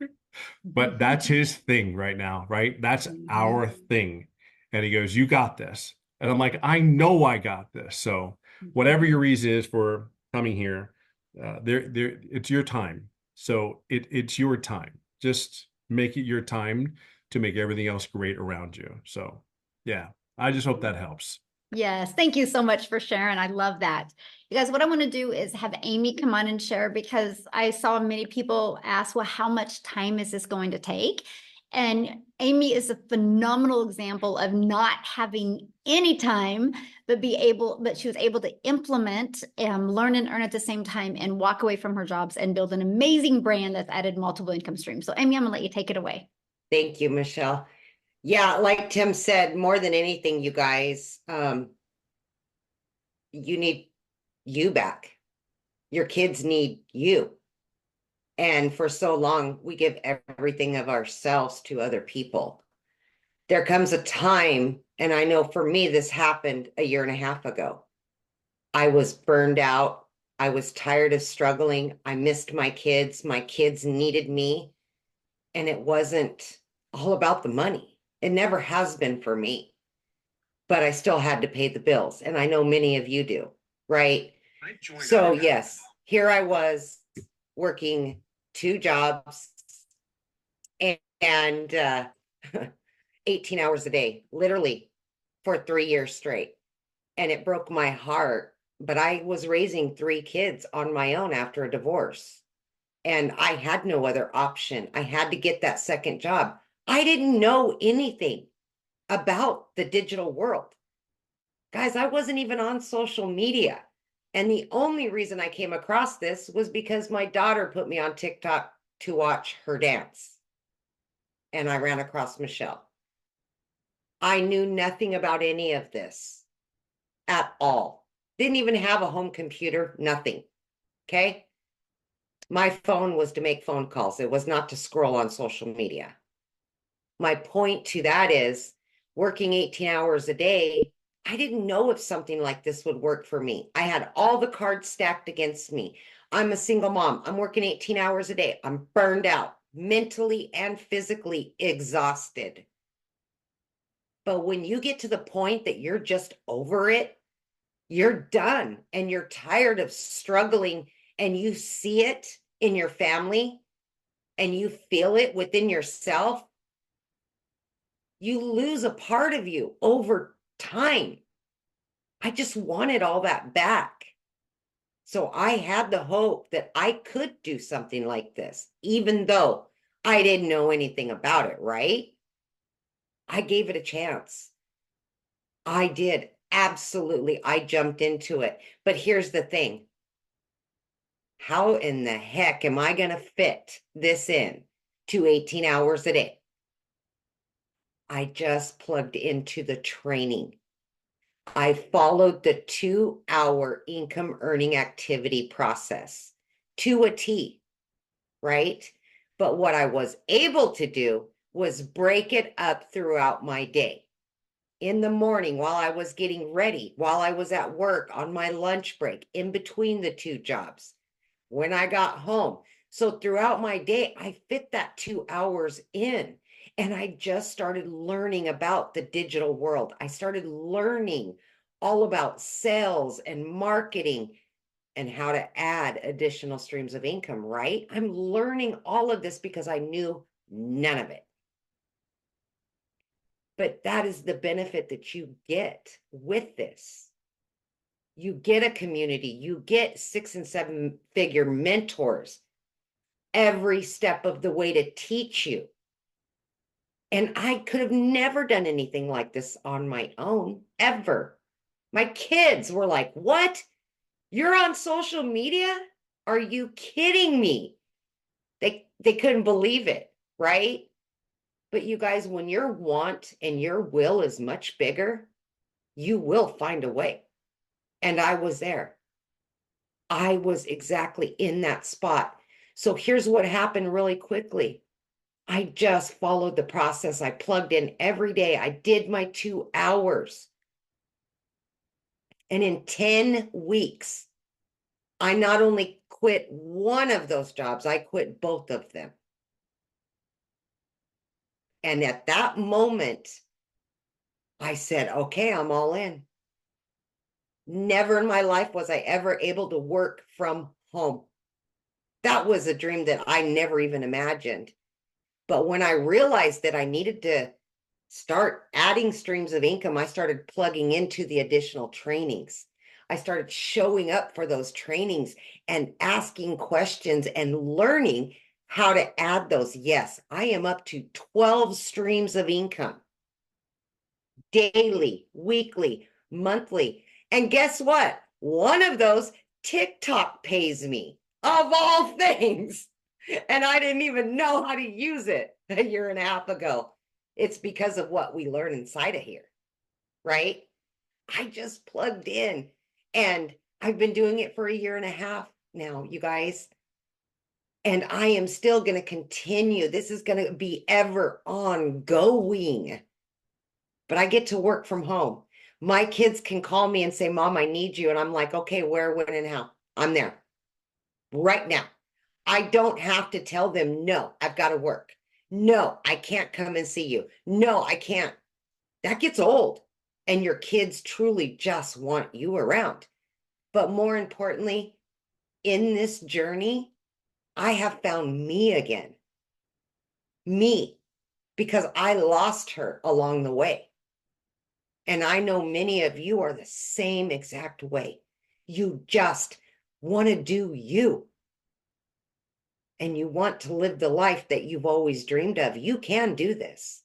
But that's his thing right now, right? That's our thing. And he goes, "You got this." And I'm like, "I know I got this." So whatever your reason is for coming here, it's your time. So it's your time. Just make it your time to make everything else great around you. So yeah, I just hope that helps.
Yes, thank you so much for sharing. I love that. You guys, what I want to do is have Amy come on and share, because I saw many people ask, well, how much time is this going to take? And Amy is a phenomenal example of not having any time, but she was able to implement, learn and earn at the same time, and walk away from her jobs and build an amazing brand that's added multiple income streams. So Amy, I'm gonna let you take it away.
Thank you, Michelle. Yeah, like Tim said, more than anything, you guys, you need you back. Your kids need you. And for so long, we give everything of ourselves to other people. There comes a time, and I know for me, this happened a year and a half ago. I was burned out. I was tired of struggling. I missed my kids. My kids needed me. And it wasn't all about the money. It never has been for me. But I still had to pay the bills. And I know many of you do, right? So yes, here I was working 2 jobs and 18 hours a day, literally for 3 years straight. And it broke my heart. But I was raising 3 kids on my own after a divorce. And I had no other option. I had to get that second job. I didn't know anything about the digital world. Guys, I wasn't even on social media. And the only reason I came across this was because my daughter put me on TikTok to watch her dance. And I ran across Michelle. I knew nothing about any of this at all. Didn't even have a home computer, nothing. Okay? My phone was to make phone calls. It was not to scroll on social media. My point to that is, working 18 hours a day, I didn't know if something like this would work for me. I had all the cards stacked against me. I'm a single mom. I'm working 18 hours a day. I'm burned out, mentally and physically exhausted. But when you get to the point that you're just over it, you're done and you're tired of struggling, and you see it in your family and you feel it within yourself, you lose a part of you over time. I just wanted all that back. So I had the hope that I could do something like this, even though I didn't know anything about it, right? I gave it a chance. I did. Absolutely. I jumped into it. But here's the thing. How in the heck am I going to fit this in to 18 hours a day? I just plugged into the training. I followed the 2-hour income earning activity process to a T, right? But what I was able to do was break it up throughout my day. In the morning, while I was getting ready, while I was at work, on my lunch break, in between the two jobs, when I got home. So throughout my day, I fit that 2 hours in. And I just started learning about the digital world. I started learning all about sales and marketing and how to add additional streams of income, right? I'm learning all of this because I knew none of it. But that is the benefit that you get with this. You get a community, you get 6 and 7 figure mentors every step of the way to teach you. And I could have never done anything like this on my own, ever. My kids were like, "What? You're on social media? Are you kidding me?" They couldn't believe it, right? But you guys, when your want and your will is much bigger, you will find a way. And I was there. I was exactly in that spot. So here's what happened really quickly. I just followed the process. I plugged in every day. I did my 2 hours. And in 10 weeks, I not only quit one of those jobs, I quit both of them. And at that moment, I said, okay, I'm all in. Never in my life was I ever able to work from home. That was a dream that I never even imagined. But when I realized that I needed to start adding streams of income, I started plugging into the additional trainings. I started showing up for those trainings and asking questions and learning how to add those. Yes, I am up to 12 streams of income daily, weekly, monthly. And guess what? One of those, TikTok pays me, of all things. And I didn't even know how to use it a year and a half ago. It's because of what we learn inside of here, right? I just plugged in and I've been doing it for a year and a half now, you guys. And I am still going to continue. This is going to be ever ongoing. But I get to work from home. My kids can call me and say, "Mom, I need you." And I'm like, "Okay, where, when, and how?" I'm there right now. I don't have to tell them, "No, I've got to work. No, I can't come and see you. No, I can't." That gets old. And your kids truly just want you around. But more importantly, in this journey, I have found me again. Me, because I lost her along the way. And I know many of you are the same exact way. You just want to do you. And you want to live the life that you've always dreamed of. You can do this.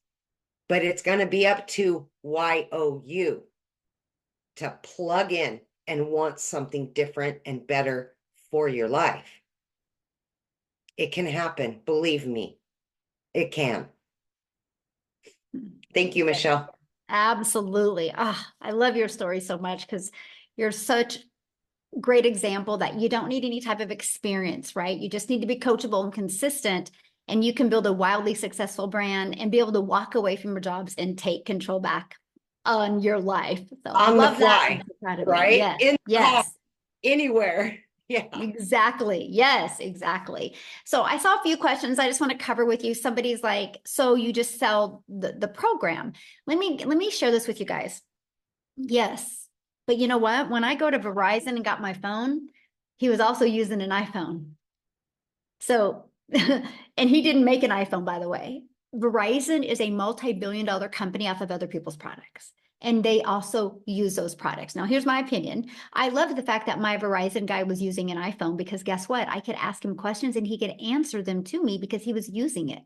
But it's going to be up to YOU to plug in and want something different and better for your life. It can happen. Believe me, it can. Thank you, Michelle.
Absolutely. I love your story so much because you're such a great example that you don't need any type of experience, right? You just need to be coachable and consistent, and you can build a wildly successful brand and be able to walk away from your jobs and take control back on your life. So I
On the
love that.
fly,
I'm so proud of you.
right?
Yes.
In the car,
Yes.
anywhere. Yeah.
Exactly. Yes, exactly. So I saw a few questions I just want to cover with you. Somebody's like, "So you just sell the program." Let me share this with you guys. Yes. But you know what? When I go to Verizon and got my phone, he was also using an iPhone. So, and he didn't make an iPhone, by the way. Verizon is a multi-billion-dollar company off of other people's products. And they also use those products. Now, here's my opinion. I love the fact that my Verizon guy was using an iPhone because guess what? I could ask him questions and he could answer them to me because he was using it.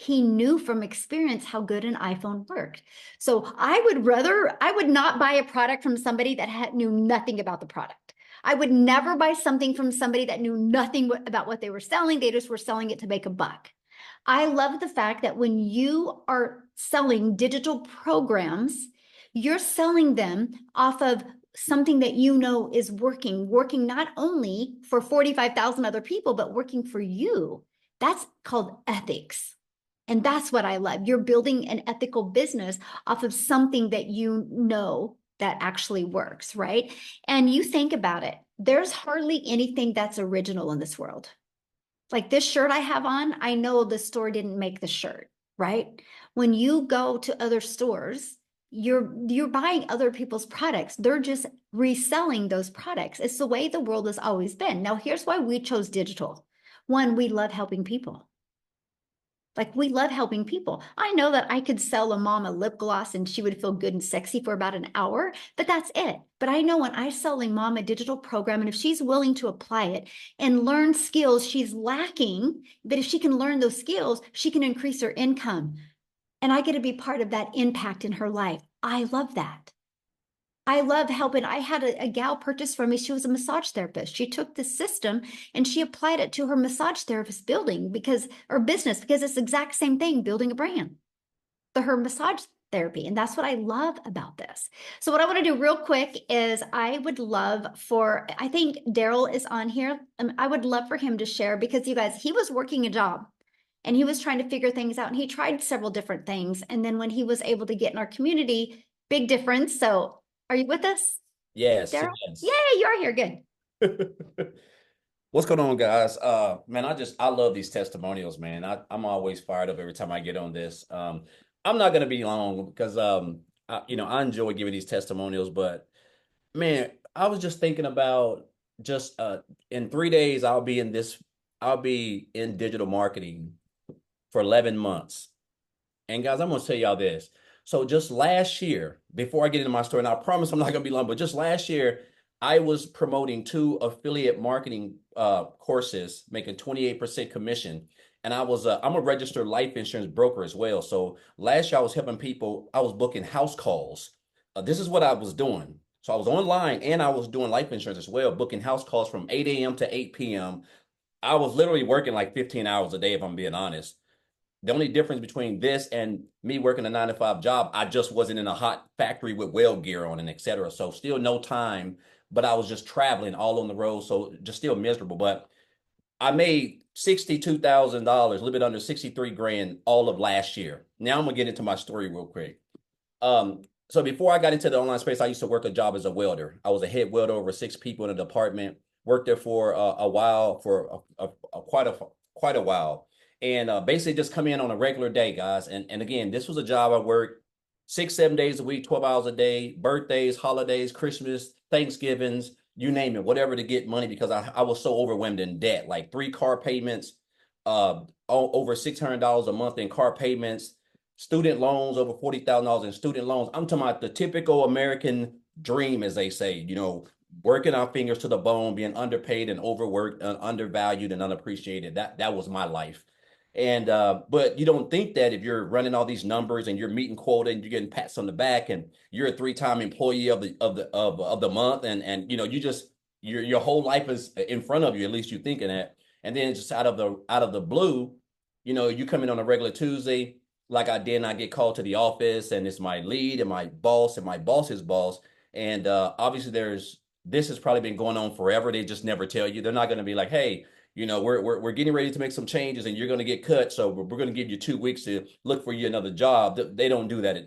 He knew from experience how good an iPhone worked. So I would not buy a product from somebody that knew nothing about the product. I would never buy something from somebody that knew nothing about what they were selling. They just were selling it to make a buck. I love the fact that when you are selling digital programs, you're selling them off of something that you know is working not only for 45,000 other people, but working for you. That's called ethics. And that's what I love. You're building an ethical business off of something that you know that actually works, right? And you think about it, there's hardly anything that's original in this world. Like this shirt I have on, I know the store didn't make the shirt, right? When you go to other stores, you're buying other people's products. They're just reselling those products. It's the way the world has always been. Now, here's why we chose digital. One, we love helping people. Like we love helping people. I know that I could sell a mom a lip gloss and she would feel good and sexy for about an hour, but that's it. But I know when I sell a mom a digital program, and if she's willing to apply it and learn skills she's lacking, but if she can learn those skills, she can increase her income. And I get to be part of that impact in her life. I love that. I love helping. I had a gal purchase from me. She was a massage therapist. She took the system and she applied it to her massage therapist building or business, because it's the exact same thing, building a brand for her massage therapy. And that's what I love about this. So what I want to do real quick is I think Daryl is on here. I would love for him to share, because you guys, he was working a job and he was trying to figure things out, and he tried several different things. And then when he was able to get in our community, big difference. So are you with us,
Yes,
Daryl?
yes.
Yay, you're here. Good.
What's going on, guys? Man, I love these testimonials, man. I'm always fired up every time I get on this. I'm not gonna be long because I enjoy giving these testimonials, but man, I was just thinking about just in 3 days I'll be in digital marketing for 11 months. And guys, I'm gonna tell y'all this. So just last year, before I get into my story, and I promise I'm not gonna be long, but just last year, I was promoting 2 affiliate marketing courses, making 28% commission. And I'm a registered life insurance broker as well. So last year I was helping people, I was booking house calls. This is what I was doing. So I was online and I was doing life insurance as well, booking house calls from 8 a.m. to 8 p.m. I was literally working like 15 hours a day, if I'm being honest. The only difference between this and me working a 9 to 5 job, I just wasn't in a hot factory with weld gear on and etc. So still no time, but I was just traveling all on the road. So just still miserable. But I made $62,000, a little bit under 63 grand all of last year. Now I'm gonna get into my story real quick. So before I got into the online space, I used to work a job as a welder. I was a head welder over 6 people in a department. Worked there for a while, for quite a while, and basically just come in on a regular day, guys. And again, this was a job I worked 6, 7 days a week, 12 hours a day, birthdays, holidays, Christmas, Thanksgivings, you name it, whatever, to get money, because I was so overwhelmed in debt, like 3 car payments, over $600 a month in car payments, student loans, over $40,000 in student loans. I'm talking about the typical American dream, as they say, working our fingers to the bone, being underpaid and overworked, undervalued and unappreciated. That was my life. And but you don't think that if you're running all these numbers and you're meeting quota and you're getting pats on the back and you're a 3-time employee of the month, and your whole life is in front of you, at least you're thinking that. And then just out of the blue, you come in on a regular Tuesday, like I did, and I get called to the office, and it's my lead and my boss and my boss's boss. And obviously this has probably been going on forever. They just never tell you. They're not going to be like, hey, we're getting ready to make some changes and you're going to get cut. So we're going to give you 2 weeks to look for you another job. They don't do that.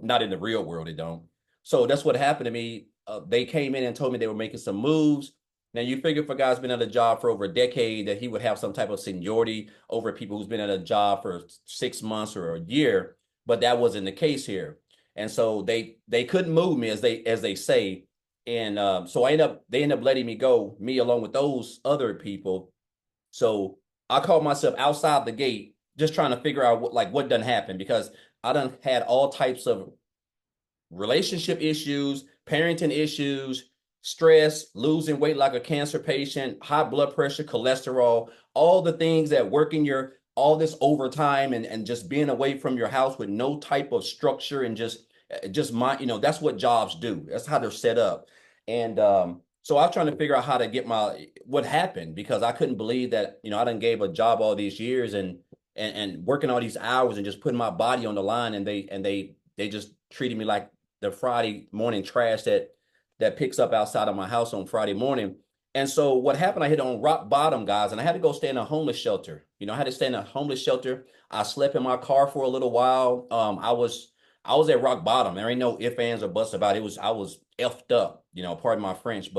Not in the real world. They don't. So that's what happened to me. They came in and told me they were making some moves. Now you figure if a guy's been at a job for over a decade that he would have some type of seniority over people who's been at a job for 6 months or a year, but that wasn't the case here. And so they couldn't move me, as they say. And so they end up letting me go, me along with those other people. So I called myself outside the gate, just trying to figure out what done happened, because I done had all types of relationship issues, parenting issues, stress, losing weight like a cancer patient, high blood pressure, cholesterol, all the things that work in your all this overtime and just being away from your house with no type of structure and just my, that's what jobs do. That's how they're set up. And so I was trying to figure out how to get what happened, because I couldn't believe that, I done gave a job all these years and working all these hours and just putting my body on the line, and they just treated me like the Friday morning trash that picks up outside of my house on Friday morning. And so what happened, I hit on rock bottom, guys, and I had to go stay in a homeless shelter. I had to stay in a homeless shelter. I slept in my car for a little while. I was at rock bottom. There ain't no ifs, ands, or buts about it. I was effed up, pardon my French.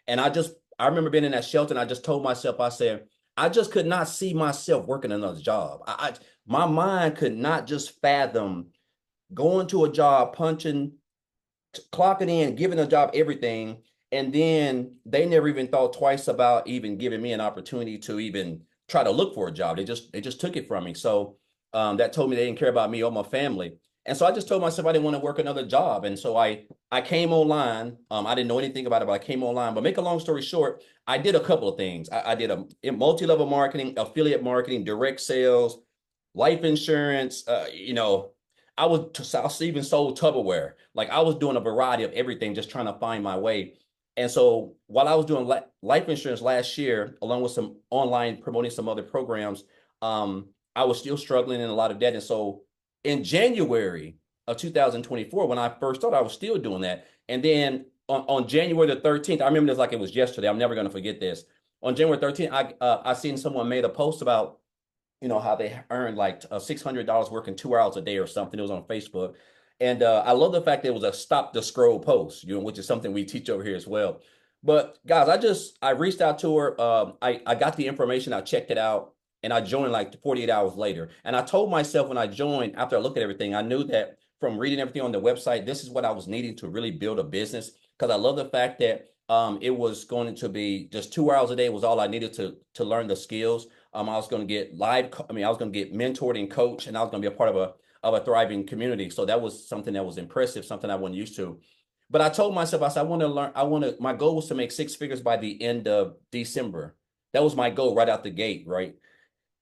And I remember being in that shelter, and I just told myself, I said, I just could not see myself working another job. My mind could not just fathom going to a job, punching, clocking in, giving a job everything, and then they never even thought twice about even giving me an opportunity to even try to look for a job. They just took it from me. So that told me they didn't care about me or my family. And so I just told myself I didn't want to work another job. And so I came online. I didn't know anything about it, but I came online. But make a long story short, I did a couple of things. I did a multi-level marketing, affiliate marketing, direct sales, life insurance. I even sold Tupperware. Like, I was doing a variety of everything, just trying to find my way. And so while I was doing life insurance last year, along with some online promoting some other programs, I was still struggling in a lot of debt. And so in January of 2024, when I first started, I was still doing that. And then on January the 13th, I remember this like it was yesterday. I'm never going to forget this. On January 13th, I seen someone made a post about, how they earned like $600 working 2 hours a day or something. It was on Facebook. And I love the fact that it was a stop the scroll post, which is something we teach over here as well. But guys, I reached out to her. I got the information. I checked it out, and I joined like 48 hours later. And I told myself when I joined, after I looked at everything, I knew that from reading everything on the website, this is what I was needing to really build a business. Because I love the fact that it was going to be just 2 hours a day was all I needed to learn the skills. I was going to get I was going to get mentored and coached, and I was going to be a part of a thriving community. So that was something that was impressive, something I wasn't used to. But I told myself, I said, I want to learn. My goal was to make six figures by the end of December. That was my goal right out the gate, right?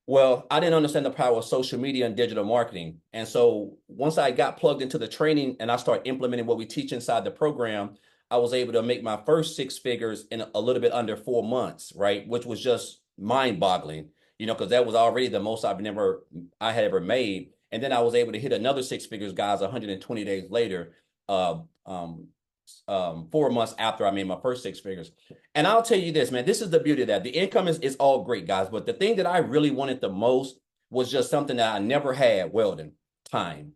Well, I didn't understand the power of social media and digital marketing. And so once I got plugged into the training and I started implementing what we teach inside the program, I was able to make my first six figures in a little bit under 4 months, right? Which was just mind boggling, because that was already the most I had ever made. And then I was able to hit another six figures, guys, 120 days later, uh, um, 4 months after I made my first six figures. And I'll tell you this, man, this is the beauty of that. The income is all great, guys. But the thing that I really wanted the most was just something that I never had, Weldon, time.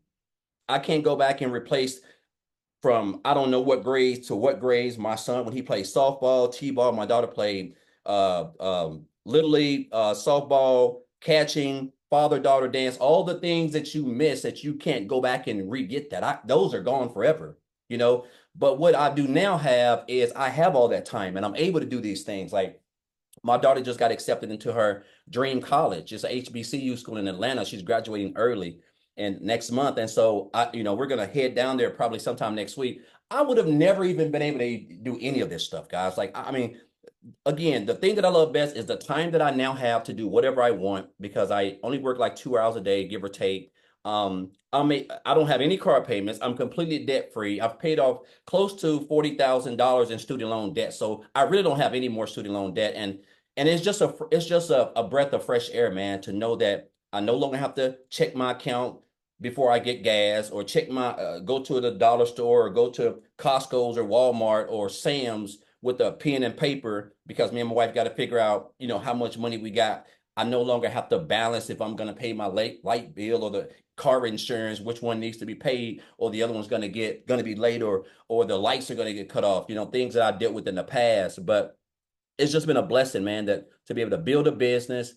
I can't go back and replace from I don't know what grades to what grades. My son, when he played softball, t-ball, my daughter played little league, softball, catching, father-daughter dance, all the things that you miss that you can't go back and re-get that. Those are gone forever, But what I do now have is I have all that time, and I'm able to do these things. Like, my daughter just got accepted into her dream college. It's a HBCU school in Atlanta. She's graduating early and next month. And so we're gonna head down there probably sometime next week. I would have never even been able to do any of this stuff, guys. Like, I mean, again, the thing that I love best is the time that I now have to do whatever I want, because I only work like 2 hours a day, give or take. I don't have any car payments. I'm completely debt free. I've paid off close to $40,000 in student loan debt, so I really don't have any more student loan debt. And it's just a breath of fresh air, man, to know that I no longer have to check my account before I get gas, or check my go to the dollar store, or go to Costco's or Walmart or Sam's with a pen and paper, because me and my wife got to figure out, how much money we got. I no longer have to balance if I'm going to pay my light bill or the car insurance, which one needs to be paid, or the other one's going to be late, or the lights are going to get cut off. Things that I dealt with in the past. But it's just been a blessing, man, that to be able to build a business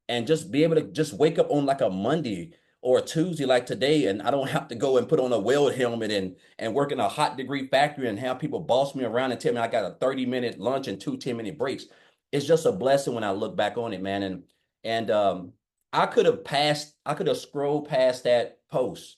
and just be able to just wake up on like a Monday or a Tuesday like today, and I don't have to go and put on a weld helmet and work in a hot degree factory and have people boss me around and tell me I got a 30-minute lunch and two 10-minute breaks. It's just a blessing when I look back on it, man. And I could have scrolled past that post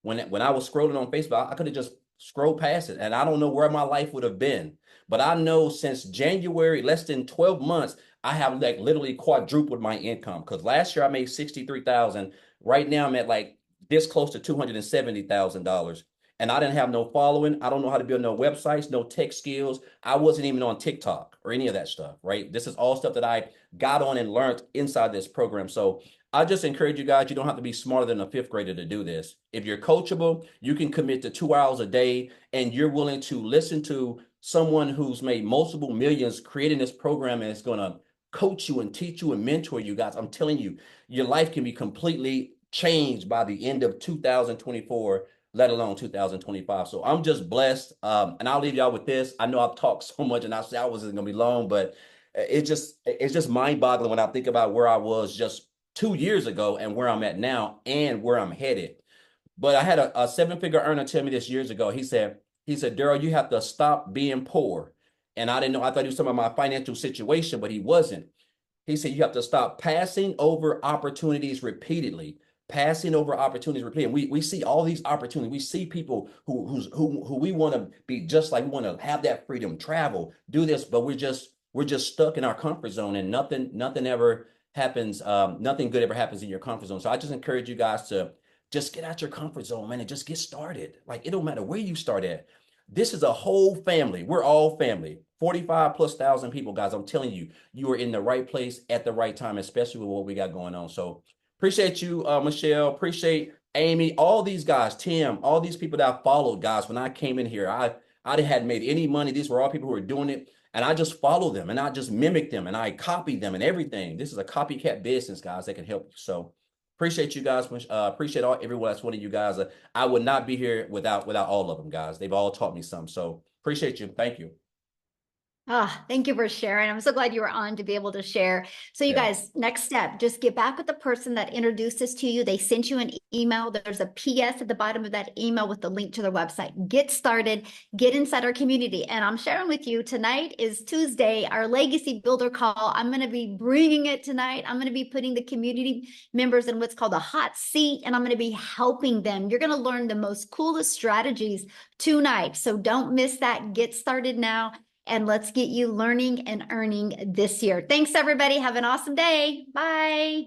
when I was scrolling on Facebook. I could have just scrolled past it, and I don't know where my life would have been. But I know since January, less than 12 months, I have like literally quadrupled my income because last year I made 63,000. Right now I'm at like this close to $270,000. And I didn't have no following. I don't know how to build no websites, no tech skills. I wasn't even on TikTok or any of that stuff, right? This is all stuff that I got on and learned inside this program. So I just encourage you guys, you don't have to be smarter than a fifth grader to do this. If you're coachable, you can commit to 2 hours a day and you're willing to listen to someone who's made multiple millions creating this program and it's going to coach you and teach you and mentor you guys. I'm telling you, your life can be completely changed by the end of 2024, let alone 2025. So I'm just blessed. And I'll leave y'all with this. I know I've talked so much and I said I wasn't going to be long, but it's just mind boggling when I think about where I was just 2 years ago and where I'm at now and where I'm headed. But I had a seven-figure earner tell me this years ago. He said, Daryl, you have to stop being poor. And I didn't know, I thought he was talking about my financial situation, but he wasn't. He said, you have to stop passing over opportunities repeatedly. Passing over opportunities repeatedly. We see all these opportunities. We see people who we want to be just like, we want to have that freedom, travel, do this, but we're just stuck in our comfort zone and nothing ever happens. Nothing good ever happens in your comfort zone. So I just encourage you guys to just get out your comfort zone, man, and just get started. Like, it don't matter where you start at. This is a whole family. We're all family. 45 plus thousand people, guys. I'm telling you, you are in the right place at the right time, especially with what we got going on. So appreciate you, Michelle. Appreciate Amy, all these guys, Tim, all these people that I followed, guys. When I came in here, I hadn't made any money. These were all people who were doing it. And I just follow them and I just mimic them and I copy them and everything. This is a copycat business, guys, that can help you. So appreciate you guys. Appreciate everyone that's one of you guys. I would not be here without all of them, guys. They've all taught me some. So appreciate you. Thank you.
Thank you for sharing. I'm so glad you were on to be able to share. So you guys, next step, just get back with the person that introduced this to you. They sent you an email. There's a PS at the bottom of that email with the link to their website. Get started, get inside our community. And I'm sharing with you, tonight is Tuesday, our Legacy Builder call. I'm going to be bringing it tonight. I'm going to be putting the community members in what's called a hot seat, and I'm going to be helping them. You're going to learn the most coolest strategies tonight. So don't miss that. Get started now. And let's get you learning and earning this year. Thanks, everybody. Have an awesome day. Bye.